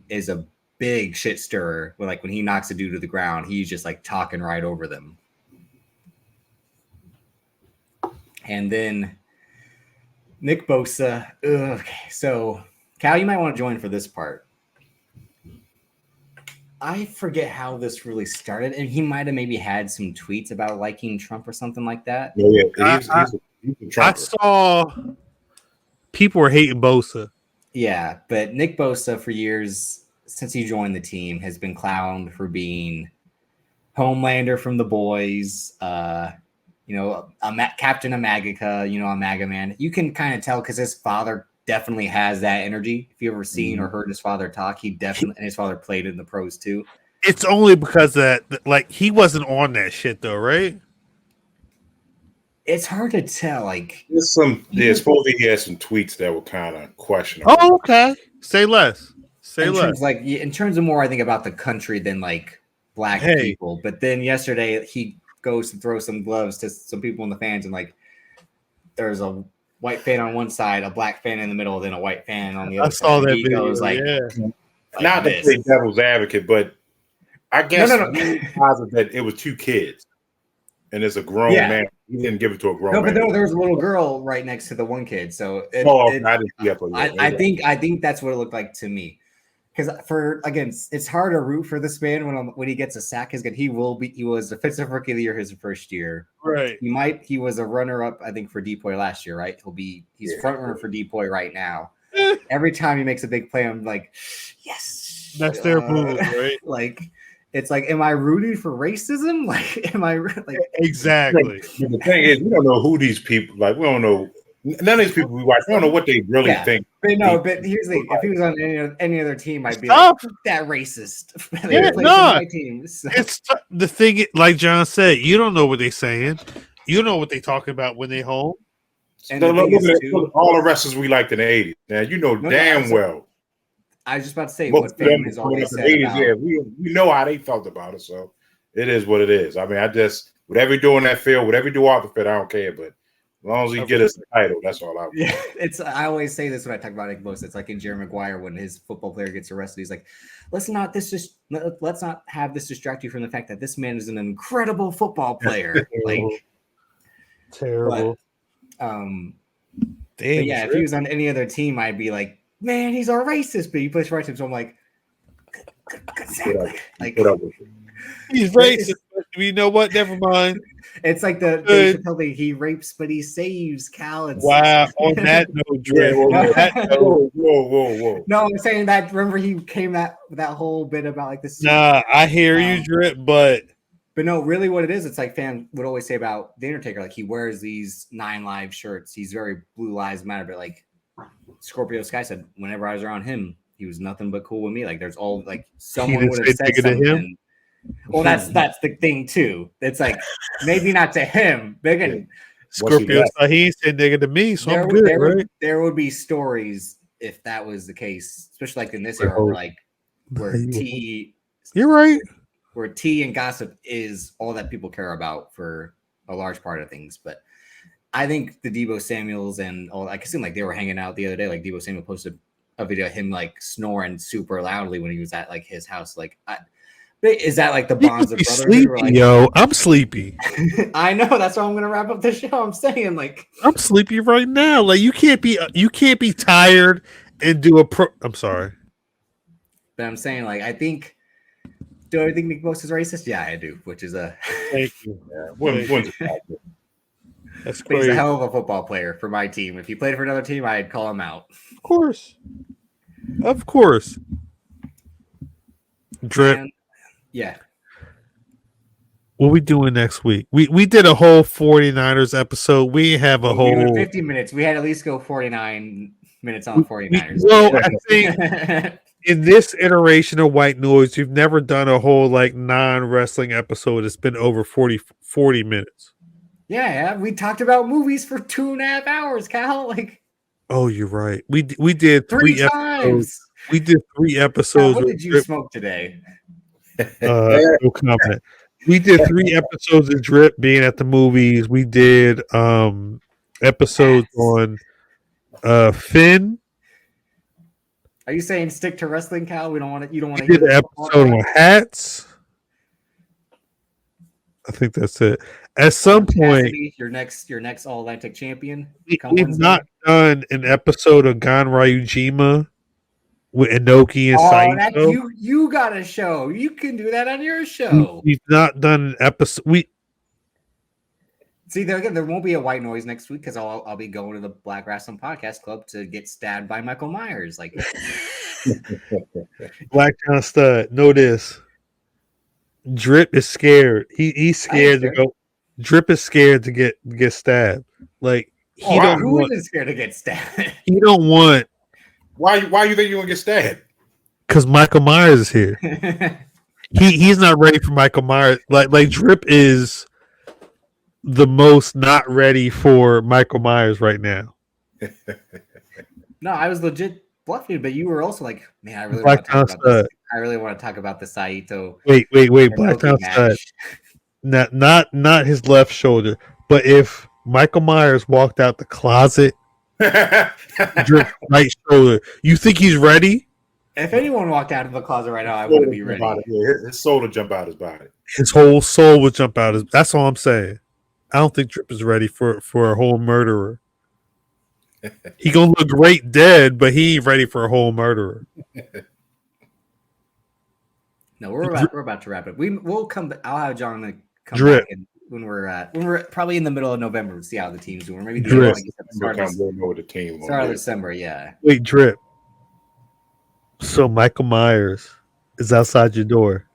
is a big shit stirrer. When he knocks a dude to the ground, he's just like talking right over them. And then Nick Bosa. Okay, so Cal, you might want to join for this part. I forget how this really started, and he might have maybe had some tweets about liking Trump or something like that. Yeah, he's a Trumper. I saw people were hating Bosa. Yeah, but Nick Bosa for years since he joined the team has been clowned for being Homelander from The Boys, Captain Amagica, a MAGA man. You can kind of tell because his father definitely has that energy. If you ever seen or heard his father talk, and his father played in the pros too. It's only because that, like, he wasn't on that shit though, right? It's hard to tell. Like, supposedly he had some tweets that were kind of questionable. Oh, okay. Say less. In terms of more, I think about the country than like black people. But then yesterday he goes to throw some gloves to some people in the fans, and like there's a white fan on one side, a black fan in the middle, then a white fan on the other side. I saw that he video. Goes like, Not to play devil's advocate, but I guess that it was 2 kids, and it's a grown man. He didn't give it to a grown man. No, but there was a little girl right next to the one kid. So I didn't see that. I think that's what it looked like to me. Because it's hard to root for this man when he gets a sack. He was defensive rookie of the year his first year. Right. He was a runner up, I think, for Depoy last year, right? He's front runner for Depoy right now. Every time he makes a big play, I'm like, yes. That's their move, right? Like, it's like, am I rooting for racism? Like, am I like exactly? The thing is, we don't know who these people like. We don't know. None of these people we watch. We don't know what they really think. But here's the thing: if he was on any other team, I'd be like, that racist. It's the thing. Like John said, you don't know what they're saying. You know what they're talking about when they home. And look at all the wrestlers we liked in the 80s. Now you know damn well. I was just about to say what families always said about. Yeah, we know how they felt about it, so it is what it is. I mean, whatever you do in that field, whatever you do off the field, I don't care. But as long as you get us the title, that's all I want. Yeah, I always say this when I talk about Nick Bosa. It's like in Jerry Maguire when his football player gets arrested. He's like, let's not have this distract you from the fact that this man is an incredible football player. Like terrible. If he was on any other team, I'd be like, man, he's a racist, but he plays for our team. So I'm like, he's racist. You know what? Never mind. It's like the he rapes, but he saves. Cal. Wow. On that note, Drip. Whoa. No, I'm saying that. Remember, he came that whole bit about like this. Nah, I hear you, Drip, but no, really, what it is, it's like fan would always say about the Undertaker. Like he wears these 9 Live shirts. He's very Blue Lives Matter, but like Scorpio Sky said, whenever I was around him, he was nothing but cool with me. Like there's all like someone would have said something. Well, that's the thing too. It's like maybe not to him. Megan, Scorpio, he said nigga to me, so I'm good, right? There would be stories if that was the case, especially like in this era where tea. You're right. Where tea and gossip is all that people care about for a large part of things. But I think the Deebo Samuels and all, I seem like they were hanging out the other day. Like Deebo Samuel posted a video of him like snoring super loudly when he was at like his house. Like, is that like the bonds of brotherhood? Like, yo, I'm sleepy. I know. That's why I'm gonna wrap up the show. I'm saying like I'm sleepy right now. Like you can't be tired and do I'm sorry, but I'm saying like I think. Do I think Nick Bosa is racist? Yeah, I do. Which is a thank you. That's crazy. He's a hell of a football player for my team. If he played for another team, I'd call him out. Of course. Drip. And, yeah. What we doing next week? We did a whole 49ers episode. We have a whole 50 minutes. We had at least go 49 minutes on 49ers. Well, I think in this iteration of White Noise, we've never done a whole like non-wrestling episode. It's been over 40 minutes. Yeah, we talked about movies for 2.5 hours, Cal. Like, oh, you're right. We did three times. Episodes. We did 3 episodes. Cal, what did you smoke today? No comment. We did 3 episodes of Drip being at the movies. We did episodes on Finn. Are you saying stick to wrestling, Cal? You don't want to hear the episode on hats. I think that's it. At some point, your next All Atlantic champion. We've not done an episode of Gan Ryujima with Inoki and Saito. You got a show. You can do that on your show. We've not done an episode. See, there won't be a White Noise next week because I'll be going to the Black Wrestling Podcast Club to get stabbed by Michael Myers. Like Black John Stud, know this. Drip is scared. He's scared to go. Drip is scared to get stabbed. Like who isn't scared to get stabbed? He don't want. Why you think you're gonna get stabbed? Because Michael Myers is here. He's not ready for Michael Myers. Like Drip is the most not ready for Michael Myers right now. No, I was legit bluffing, but you were also like, man, I really want to talk about this. I really want to talk about the Saito. Wait, Black Town Stud. Not his left shoulder, but if Michael Myers walked out the closet, Drip right shoulder, you think he's ready? If anyone walked out of the closet right now, I wouldn't be ready. His soul would jump out his body. His whole soul would jump out. That's all I'm saying. I don't think Drip is ready for a whole murderer. He gonna look great dead, but he ain't ready for a whole murderer. No, we're about to wrap it. We'll come. I'll have John come Drip. back when we're probably in the middle of November to see how the team's doing. Maybe Drip. start of December. Yeah. Wait, Drip. So Michael Myers is outside your door.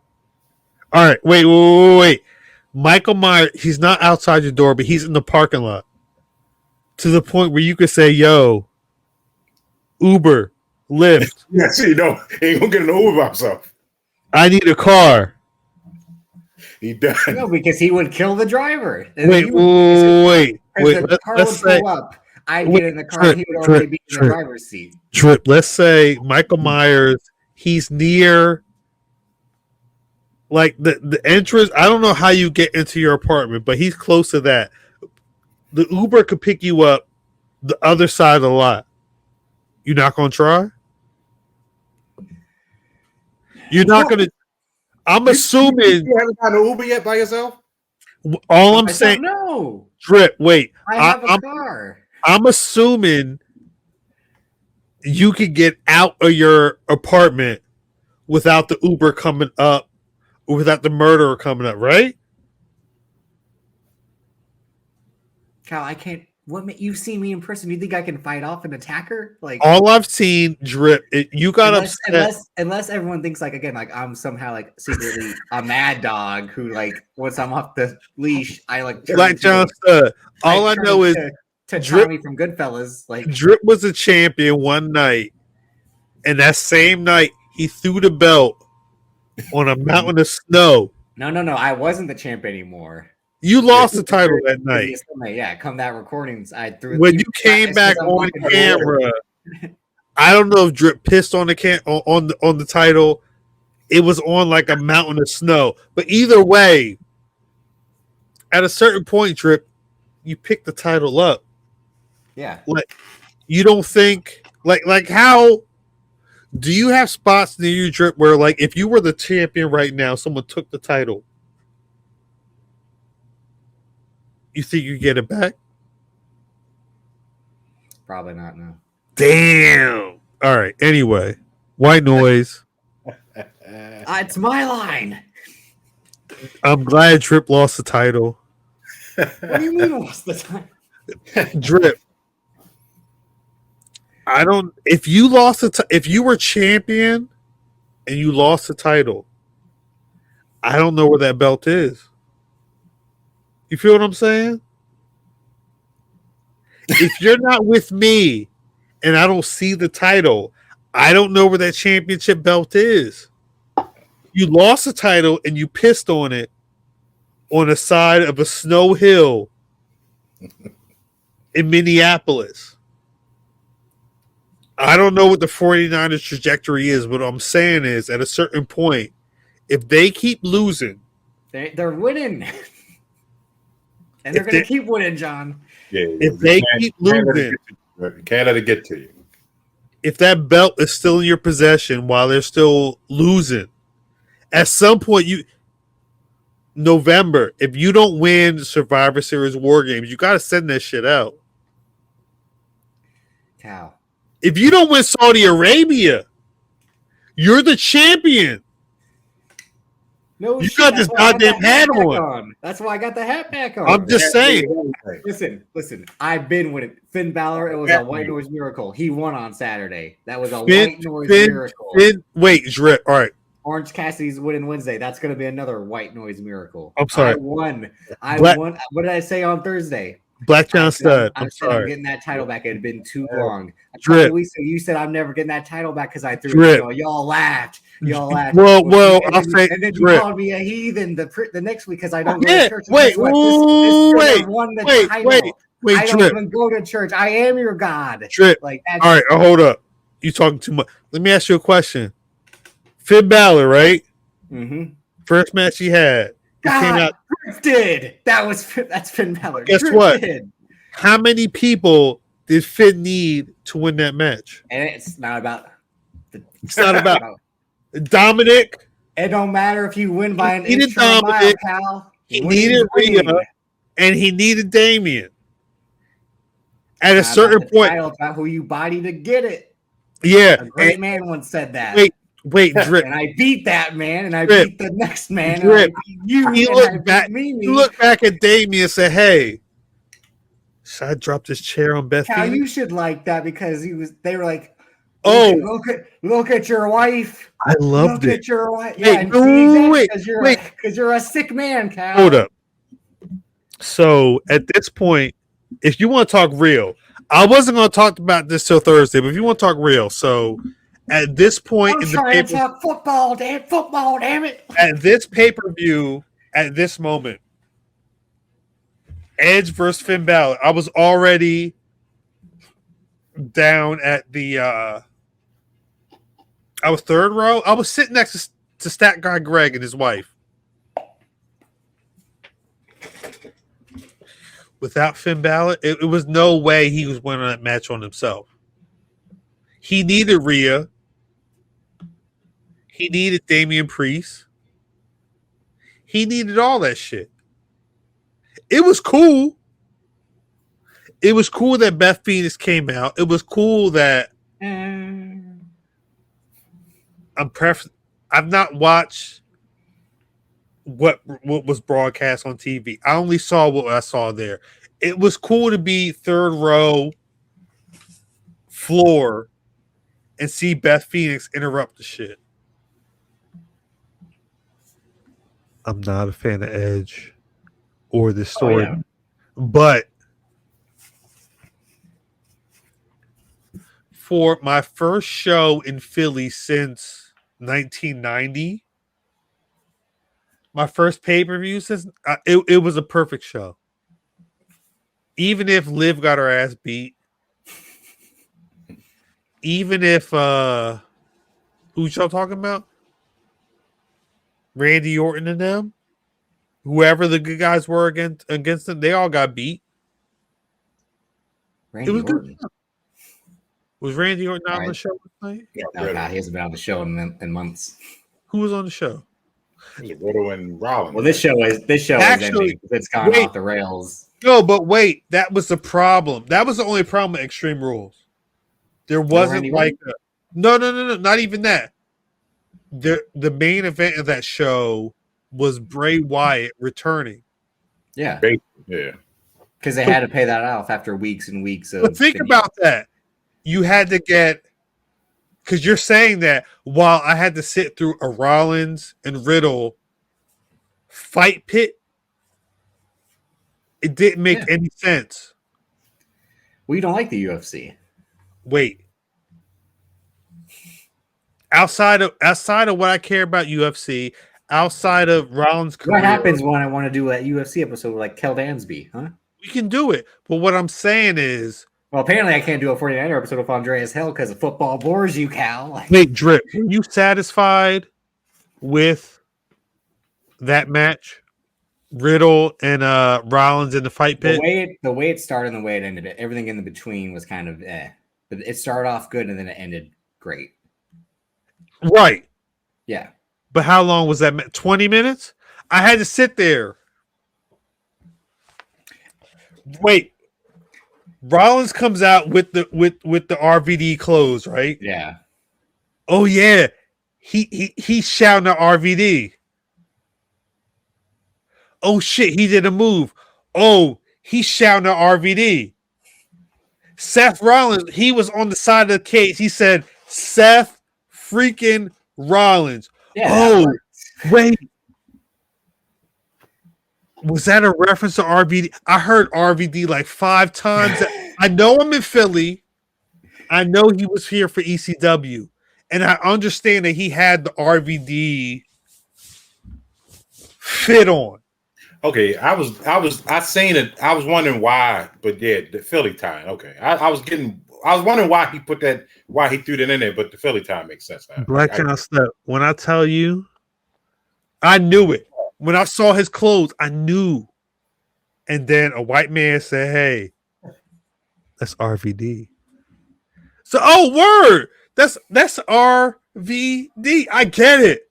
All right. Wait. Michael Myers, he's not outside your door, but he's in the parking lot. To the point where you could say, yo, Uber, Lyft. Yeah, see, no, he ain't gonna get an Uber by himself. I need a car. He does. No, because he would kill the driver. Wait. The car would pull up. I'd get in the car and he would already be in the driver's seat. Drip, let's say Michael Myers, he's near like the entrance. I don't know how you get into your apartment, but he's close to that. The Uber could pick you up the other side of the lot. You're not going to try? You're not going to. I'm assuming. You haven't gotten an Uber yet by yourself? All I'm saying. No. Drip, wait. I have a car. I'm assuming you could get out of your apartment without the Uber coming up or without the murderer coming up, right? Cal, I can't. You've seen me in person? You think I can fight off an attacker? Like all I've seen, Drip. You got upset. Unless everyone thinks like again, like I'm somehow like secretly a mad dog who like once I'm off the leash, I like Black John Stud. All I know is to Tommy from Goodfellas. Like Drip was a champion one night, and that same night he threw the belt on a mountain of snow No. I wasn't the champ anymore. You lost the title that night. Yeah, come that recordings. I threw When you came back on camera. I don't know if Drip pissed on the on the title. It was on like a mountain of snow. But either way, at a certain point, Drip, you pick the title up. Yeah. Like you don't think like how do you have spots near you, Drip, where like if you were the champion right now, someone took the title, you think you get it back? Probably not, no. Damn. All right. Anyway, white noise. It's my line. I'm glad Drip lost the title. What do you mean lost the title? Drip. I don't. If you lost if you were champion and you lost the title, I don't know where that belt is. You feel what I'm saying? If you're not with me and I don't see the title, I don't know where that championship belt is. You lost the title and you pissed on it on the side of a snow hill in Minneapolis. I don't know what the 49ers trajectory is. What I'm saying is at a certain point, if they keep losing, they're winning. And they're going to keep winning, John. Yeah, if they keep losing, can't let it get to you. If that belt is still in your possession while they're still losing, at some point November, if you don't win Survivor Series War Games, you got to send that shit out. Khal. If you don't win Saudi Arabia, you're the champion. No, you got this goddamn hat on. That's why I got the hat back on. I'm just saying. Listen. I've been with it. Finn Balor, it was a white noise miracle. He won on Saturday. That was a white noise miracle. Wait, Drip. All right. Orange Cassidy's winning Wednesday. That's going to be another white noise miracle. I'm sorry. I won. What did I say on Thursday? Black John Stud. I'm sorry. I'm getting that title back. It had been too long. Drip. You said I'm never getting that title back because I threw Drip. it. Y'all laughed. Well, and I'll say. And then you Drip. called me a heathen the next week because I don't go to church. Wait, I don't Drip. even go to church. I am your God. Drip. Like that's, all right, hold up. You talking too much. Let me ask you a question. Finn Balor, right? Mm-hmm. First match he had. He came out. Drifted. That's Finn Balor. Guess what? How many people did Finn need to win that match? And it's not about. It's not about Dominic. It don't matter if you win by an inch or a mile, Khal. He needed Rhea, and he needed Damien. At a certain point, it's about who you body to get it. Yeah, a great man once said that. Wait, Drip. And I beat that man, and I Drip. beat the next man. Drip. You look back at Damien and say, "Hey, should I drop this chair on Beth?" Khal, you should like that because they were like, "Oh, look at your wife." I loved it. Look at your wife. Wait, because you're a sick man, Khal. Hold up. So at this point, if you want to talk real, I wasn't going to talk about this till Thursday, but if you want to talk real, so at this point in the to talk football, damn it. At this pay-per-view, at this moment, Edge versus Finn Balor, I was already down at the I was third row. I was sitting next to Stat Guy Greg and his wife. Without Finn Balor, it was no way he was winning that match on himself. He needed Rhea. He needed Damian Priest. He needed all that shit. It was cool. It was cool that Beth Phoenix came out. It was cool that I've not watched what was broadcast on TV. I only saw what I saw there. It was cool to be third row floor and see Beth Phoenix interrupt the shit. I'm not a fan of Edge or this story, but for my first show in Philly since 1990, my first pay-per-view since it was a perfect show. Even if Liv got her ass beat, even if who y'all talking about? Randy Orton and them, whoever the good guys were against them, they all got beat. Randy It was Orton. good. Was Randy Orton on Right. the show tonight? No, God, he hasn't been on the show in months. Who was on the show? Riddle and Rollins. Well, this show is Actually, ending. It's gone wait. off the rails. No, but wait, that was the problem. That was the only problem with Extreme Rules. There wasn't Randy like no, not even that. The main event of that show was Bray Wyatt returning. Yeah, Yeah. because they had to pay that off after weeks and weeks of. But think about that. You had to get, because you're saying that while I had to sit through a Rollins and Riddle fight pit, it didn't make any sense. Well, you don't like the UFC. Wait. Outside of what I care about UFC, outside of Rollins' career, What happens when I want to do that UFC episode with like Kel Dansby, huh? we can do it. But what I'm saying is, Well, apparently I can't do a 49er episode with Andreas Hell because the football bores you, Cal. wait, Drip, were you satisfied with that match? Riddle and Rollins in the fight pit? The way it started and the way it ended, everything in the between was kind of But it started off good and then it ended great. Right. Yeah. But how long was that? 20 minutes? I had to sit there. Wait. Rollins comes out with the RVD clothes, right? Yeah. Oh yeah. He's shouting at RVD. Oh shit, he did a move. Oh, he's shouting at RVD. Seth Rollins, he was on the side of the cage. He said, Seth freaking Rollins. Yeah. Oh, wait. Was that a reference to RVD? I heard RVD like 5 times. I know I'm in Philly. I know he was here for ECW. And I understand that he had the RVD fit on. Okay, I seen it. I was wondering why, but yeah, the Philly tie. Okay, I was wondering why he threw that in there, but the Philly tie makes sense now. Black John Step. When I tell you, I knew it. When I saw his clothes, I knew. And then a white man said, "Hey, that's RVD." So, oh, word. That's RVD. I get it.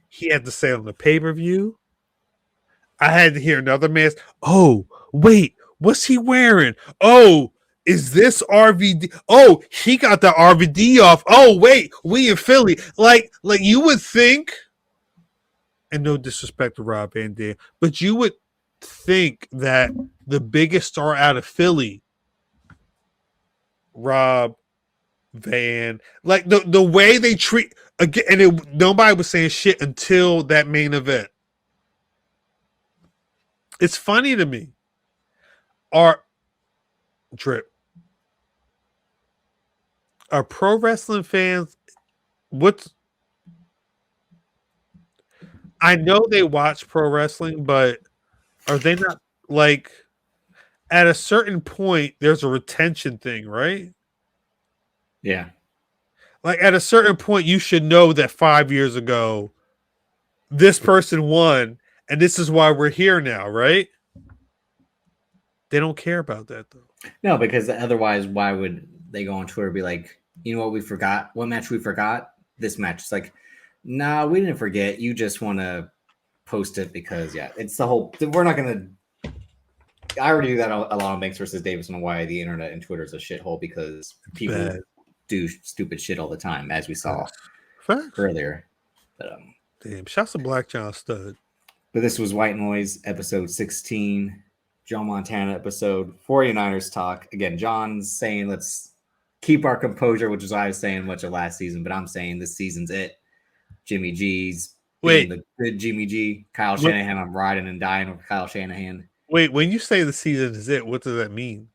He had to say on the pay-per-view. I had to hear another man's, oh, wait, what's he wearing? Oh, is this RVD? Oh, he got the RVD off. Oh, wait, we in Philly. Like you would think, and no disrespect to Rob Van Dam, but you would think that the biggest star out of Philly, Rob Van, like the way they treat, again, and nobody was saying shit until that main event. It's funny to me. Are pro wrestling fans? I know they watch pro wrestling, but are they not like at a certain point? There's a retention thing, right? Yeah. Like at a certain point, you should know that 5 years ago, this person won. And this is why we're here now, right? They don't care about that, though. No, because otherwise, why would they go on Twitter and be like, you know what we forgot? What match we forgot? This match. It's like, nah, we didn't forget. You just want to post it because, it's the whole... We're not going to... I already do that a lot on Banks versus Davis on why the internet and Twitter is a shithole because people do stupid shit all the time, as we saw earlier. But, damn, shouts to Black John Stud. But this was White Noise, episode 16. Joe Montana episode, 49ers talk. Again, John's saying let's keep our composure, which is what I was saying much of last season, but I'm saying this season's it. Jimmy G's being the good Jimmy G. Kyle Shanahan, I'm riding and dying with Kyle Shanahan. Wait, when you say the season is it, what does that mean?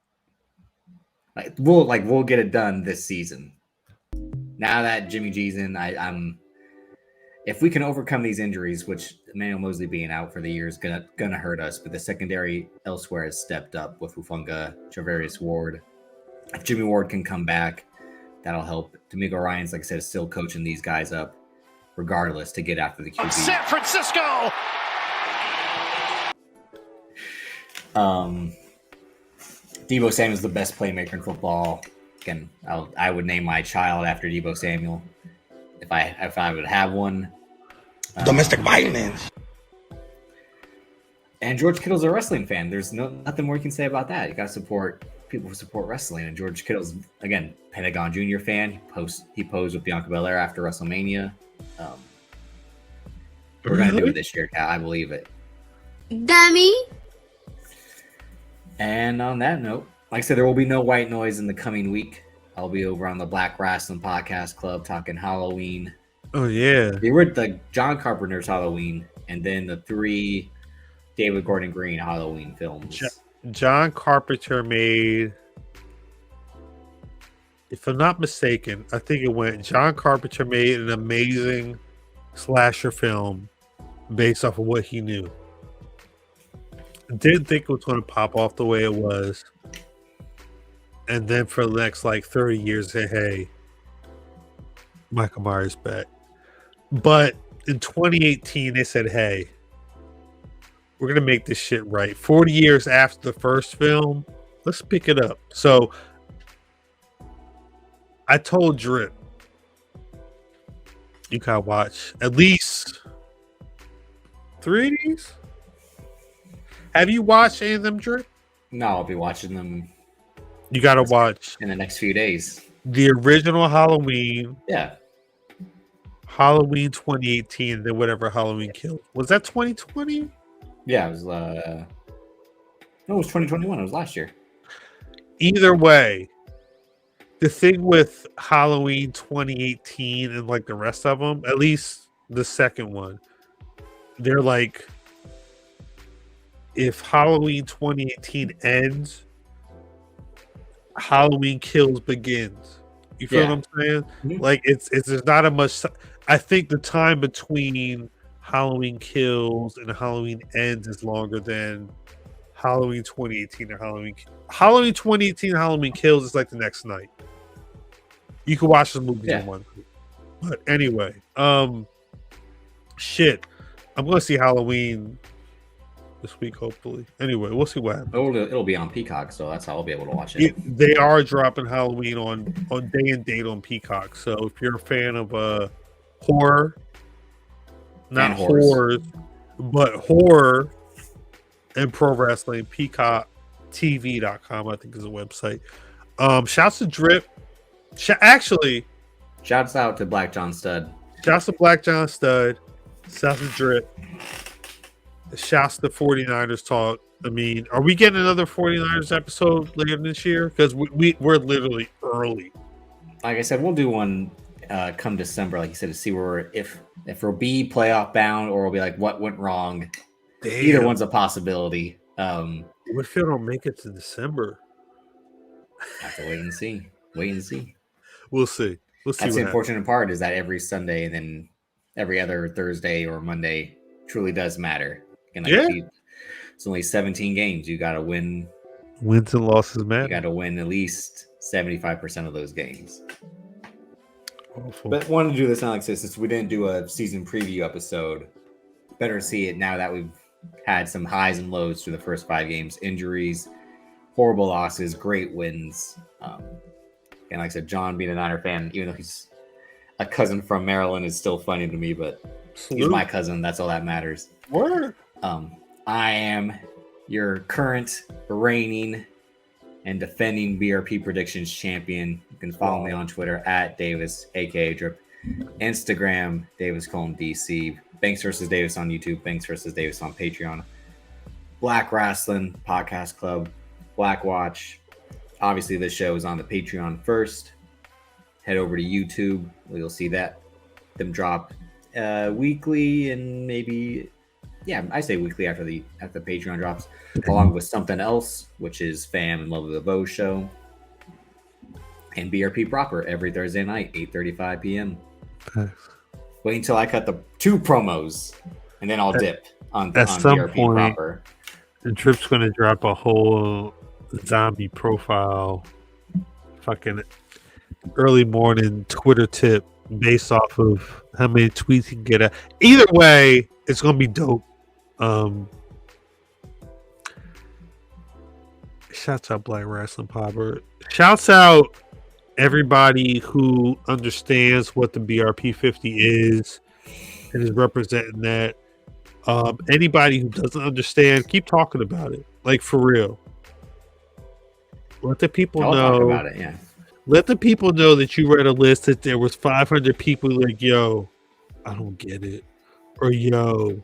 We'll get it done this season. Now that Jimmy G's in, if we can overcome these injuries, which Emmanuel Mosley being out for the year is gonna hurt us, but the secondary elsewhere has stepped up with Hufanga, Javarius Ward. If Jimmy Ward can come back, that'll help. D'Amico Ryans, like I said, is still coaching these guys up, regardless, to get after the QB. San Francisco. Deebo Samuel's the best playmaker in football. Again, I would name my child after Deebo Samuel if I would have one. Domestic violence. And George Kittle's a wrestling fan. There's nothing more you can say about that. You got to support people who support wrestling. And George Kittle's, again, Pentagon Jr. fan. He posed with Bianca Belair after WrestleMania. We're going to do it this year, Kat. I believe it. Dummy. And on that note, like I said, there will be no white noise in the coming week. I'll be over on the Black Wrestling Podcast Club talking Halloween. Oh, yeah. They were the John Carpenter's Halloween and then the 3 David Gordon Green Halloween films. John Carpenter made, if I'm not mistaken, I think John Carpenter made an amazing slasher film based off of what he knew. Didn't think it was going to pop off the way it was. And then for the next 30 years, say, hey, Michael Myers back. But in 2018, they said, hey, we're going to make this shit right. 40 years after the first film, let's pick it up. So I told Drip, you gotta watch at least 3 of these. Have you watched any of them, Drip? No, I'll be watching them. You gotta watch in the next few days. The original Halloween. Yeah. Halloween 2018, then whatever Halloween Kills. Was that 2020? Yeah, it was. No, it was 2021. It was last year. Either way, the thing with Halloween 2018 and the rest of them, at least the second one, they're like, if Halloween 2018 ends, Halloween Kills begins. You feel what I'm saying? Mm-hmm. It's there's not a much. I think the time between Halloween Kills and Halloween Ends is longer than Halloween 2018 or Halloween 2018 and Halloween Kills is the next night. You can watch the movies in one week. But anyway, shit. I'm gonna see Halloween this week, hopefully. Anyway, we'll see what happens. It'll be on Peacock, so that's how I'll be able to watch it. They are dropping Halloween on day and date on Peacock. So if you're a fan of horror, not horrors, but horror and pro wrestling, PeacockTV.com, I think is a website. Shouts to Drip. Shouts out to Black John Stud. Shouts to Black John Stud. Shouts to Drip. Shouts to 49ers Talk. I mean, are we getting another 49ers episode later this year? Because we're literally early. Like I said, we'll do one come December, like you said, to see where if we'll be playoff bound or we'll be what went wrong. Damn. Either one's a possibility. What if you don't make it to December? Have to wait and see. We'll see. That's the unfortunate part, is that every Sunday and then every other Thursday or Monday truly does matter. It's only 17 games. You got to win. Wins and losses matter. You got to win at least 75% of those games. Awful. But wanted to do this, Alex, since we didn't do a season preview episode. Better see it now that we've had some highs and lows through the first 5 games. Injuries, horrible losses, great wins. And like I said, John being a Niner fan, even though he's a cousin from Maryland, is still funny to me, but he's my cousin. That's all that matters. Word. I am your current reigning and defending BRP Predictions Champion. You can follow me on Twitter at Davis, aka Drip. Instagram, Davis:DC. Banks versus Davis on YouTube. Banks versus Davis on Patreon. Black Wrestling Podcast Club. Black Watch. Obviously, this show is on the Patreon first. Head over to YouTube. You'll see that them drop weekly and maybe, I say weekly after the Patreon drops, along with something else, which is Fam and Love of the Bow show, and BRP proper every Thursday night, 8:35 p.m. Wait until I cut the 2 promos, and then I'll dip on some BRP point, proper. The Drip's going to drop a whole zombie profile, fucking early morning Twitter tip based off of how many tweets he can get out. Either way, it's going to be dope. Shouts out Black Wrestling Popper. Shouts out everybody who understands what the BRP 50 is and is representing that. Anybody who doesn't understand, keep talking about it. Like, for real. Let the people know. Talk about it, yeah. Let the people know that you read a list that there was 500 people like, yo, I don't get it. Or, yo,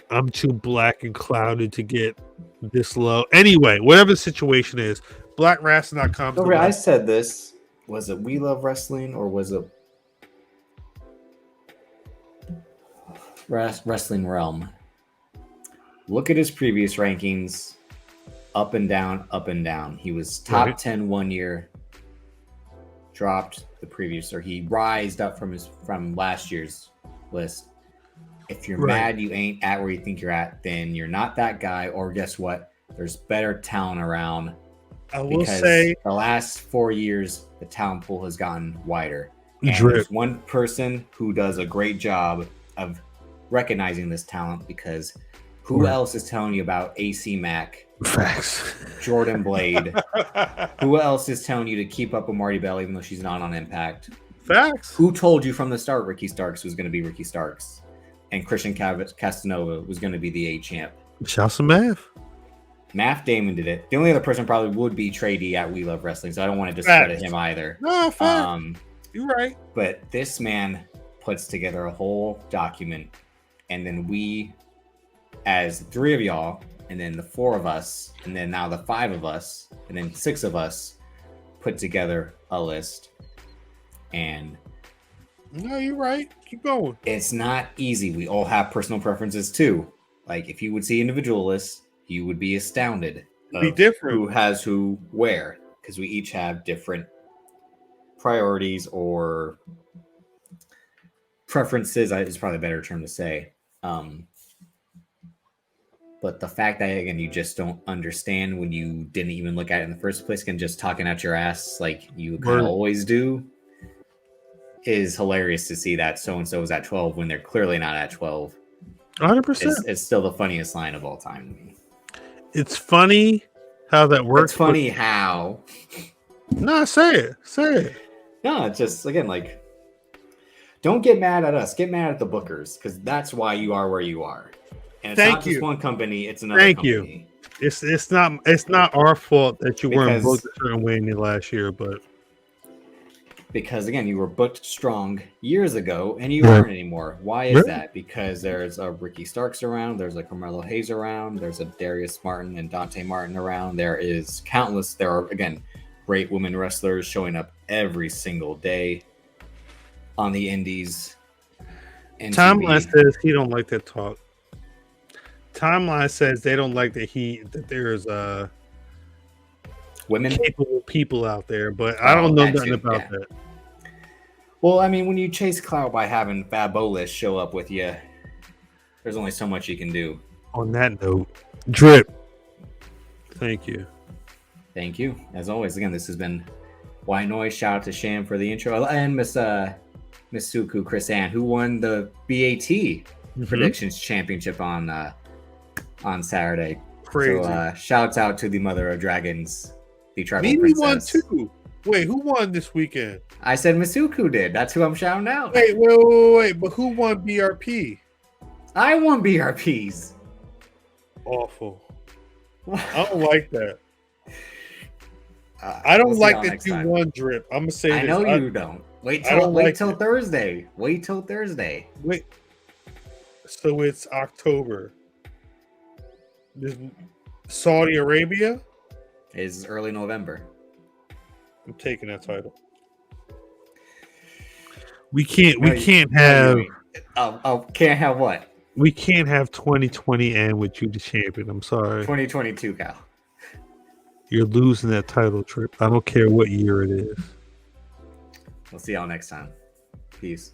I'm too black and clouded to get this low. Anyway, whatever the situation is, blackwrestling.com. So, I said this. Was it We Love Wrestling or was it Wrestling Realm? Look at his previous rankings. Up and down, up and down. He was top 10 one year. Dropped the previous, or he rised up from last year's list. If you're mad you ain't at where you think you're at, then you're not that guy. Or guess what? There's better talent around. I will say the last 4 years, the talent pool has gotten wider. And Drip. there's one person who does a great job of recognizing this talent, because who else is telling you about AC Mack? Facts. Jordan Blade. Who else is telling you to keep up with Marty Bell even though she's not on Impact? Facts. Who told you from the start Ricky Starks was going to be Ricky Starks and Christian Castanova was going to be the A champ? Shouts to Math. Math Damon did it. The only other person probably would be Trey D at We Love Wrestling, so I don't want to discredit him either. No, fact. You're right. But this man puts together a whole document, and then we, as 3 of y'all, and then the 4 of us, and then now the 5 of us, and then 6 of us put together a list. And no, you're right. Keep going. It's not easy. We all have personal preferences too. Like, if you would see individual lists, you would be astounded. Be different. Who has who where, because we each have different priorities or preferences is probably a better term to say. But the fact that, again, you just don't understand when you didn't even look at it in the first place, and just talking out your ass like you kind of always do, is hilarious to see that so-and-so is at 12 when they're clearly not at 12. 100%. It's still the funniest line of all time to me. It's funny how that works. It's funny how. No, say it. Say it. No, it's just, again, like, don't get mad at us. Get mad at the bookers, because that's why you are where you are. And it's not just one company, it's another company. It's not our fault that you weren't booked a certain way in the last year, but because, again, you were booked strong years ago and you aren't anymore. Why is that? Because there's a Ricky Starks around, there's a Carmelo Hayes around, there's a Darius Martin and Dante Martin around. There are, again, great women wrestlers showing up every single day on the indies. Timeline says he don't like that talk. Timeline says they don't like that there's women capable people out there, but I don't know nothing about that. Well, I mean, when you chase clout by having Fabolous show up with you, there's only so much you can do. On that note, Drip. Thank you. Thank you. As always, again, this has been Why Noise. Shout out to Sham for the intro, and Miss Suku Chris Ann, who won the BAT Predictions Championship on Saturday. Crazy. So shouts out to the Mother of Dragons, the Tribal Mimi Princess. won too. Wait, who won this weekend? I said Masuku did. That's who I'm shouting out. Wait. But who won BRP? I won BRPs. Awful. I don't like that. I don't like that you won, Drip. I'm gonna say I know you don't. Wait till Thursday. Wait till Thursday. Wait. So it's October. Saudi Arabia is early November. I'm taking that title. We can't have can't have what? We can't have 2020 end with you the champion. I'm sorry. 2022, Cal. You're losing that title, Trip. I don't care what year it is. We'll see y'all next time. Peace.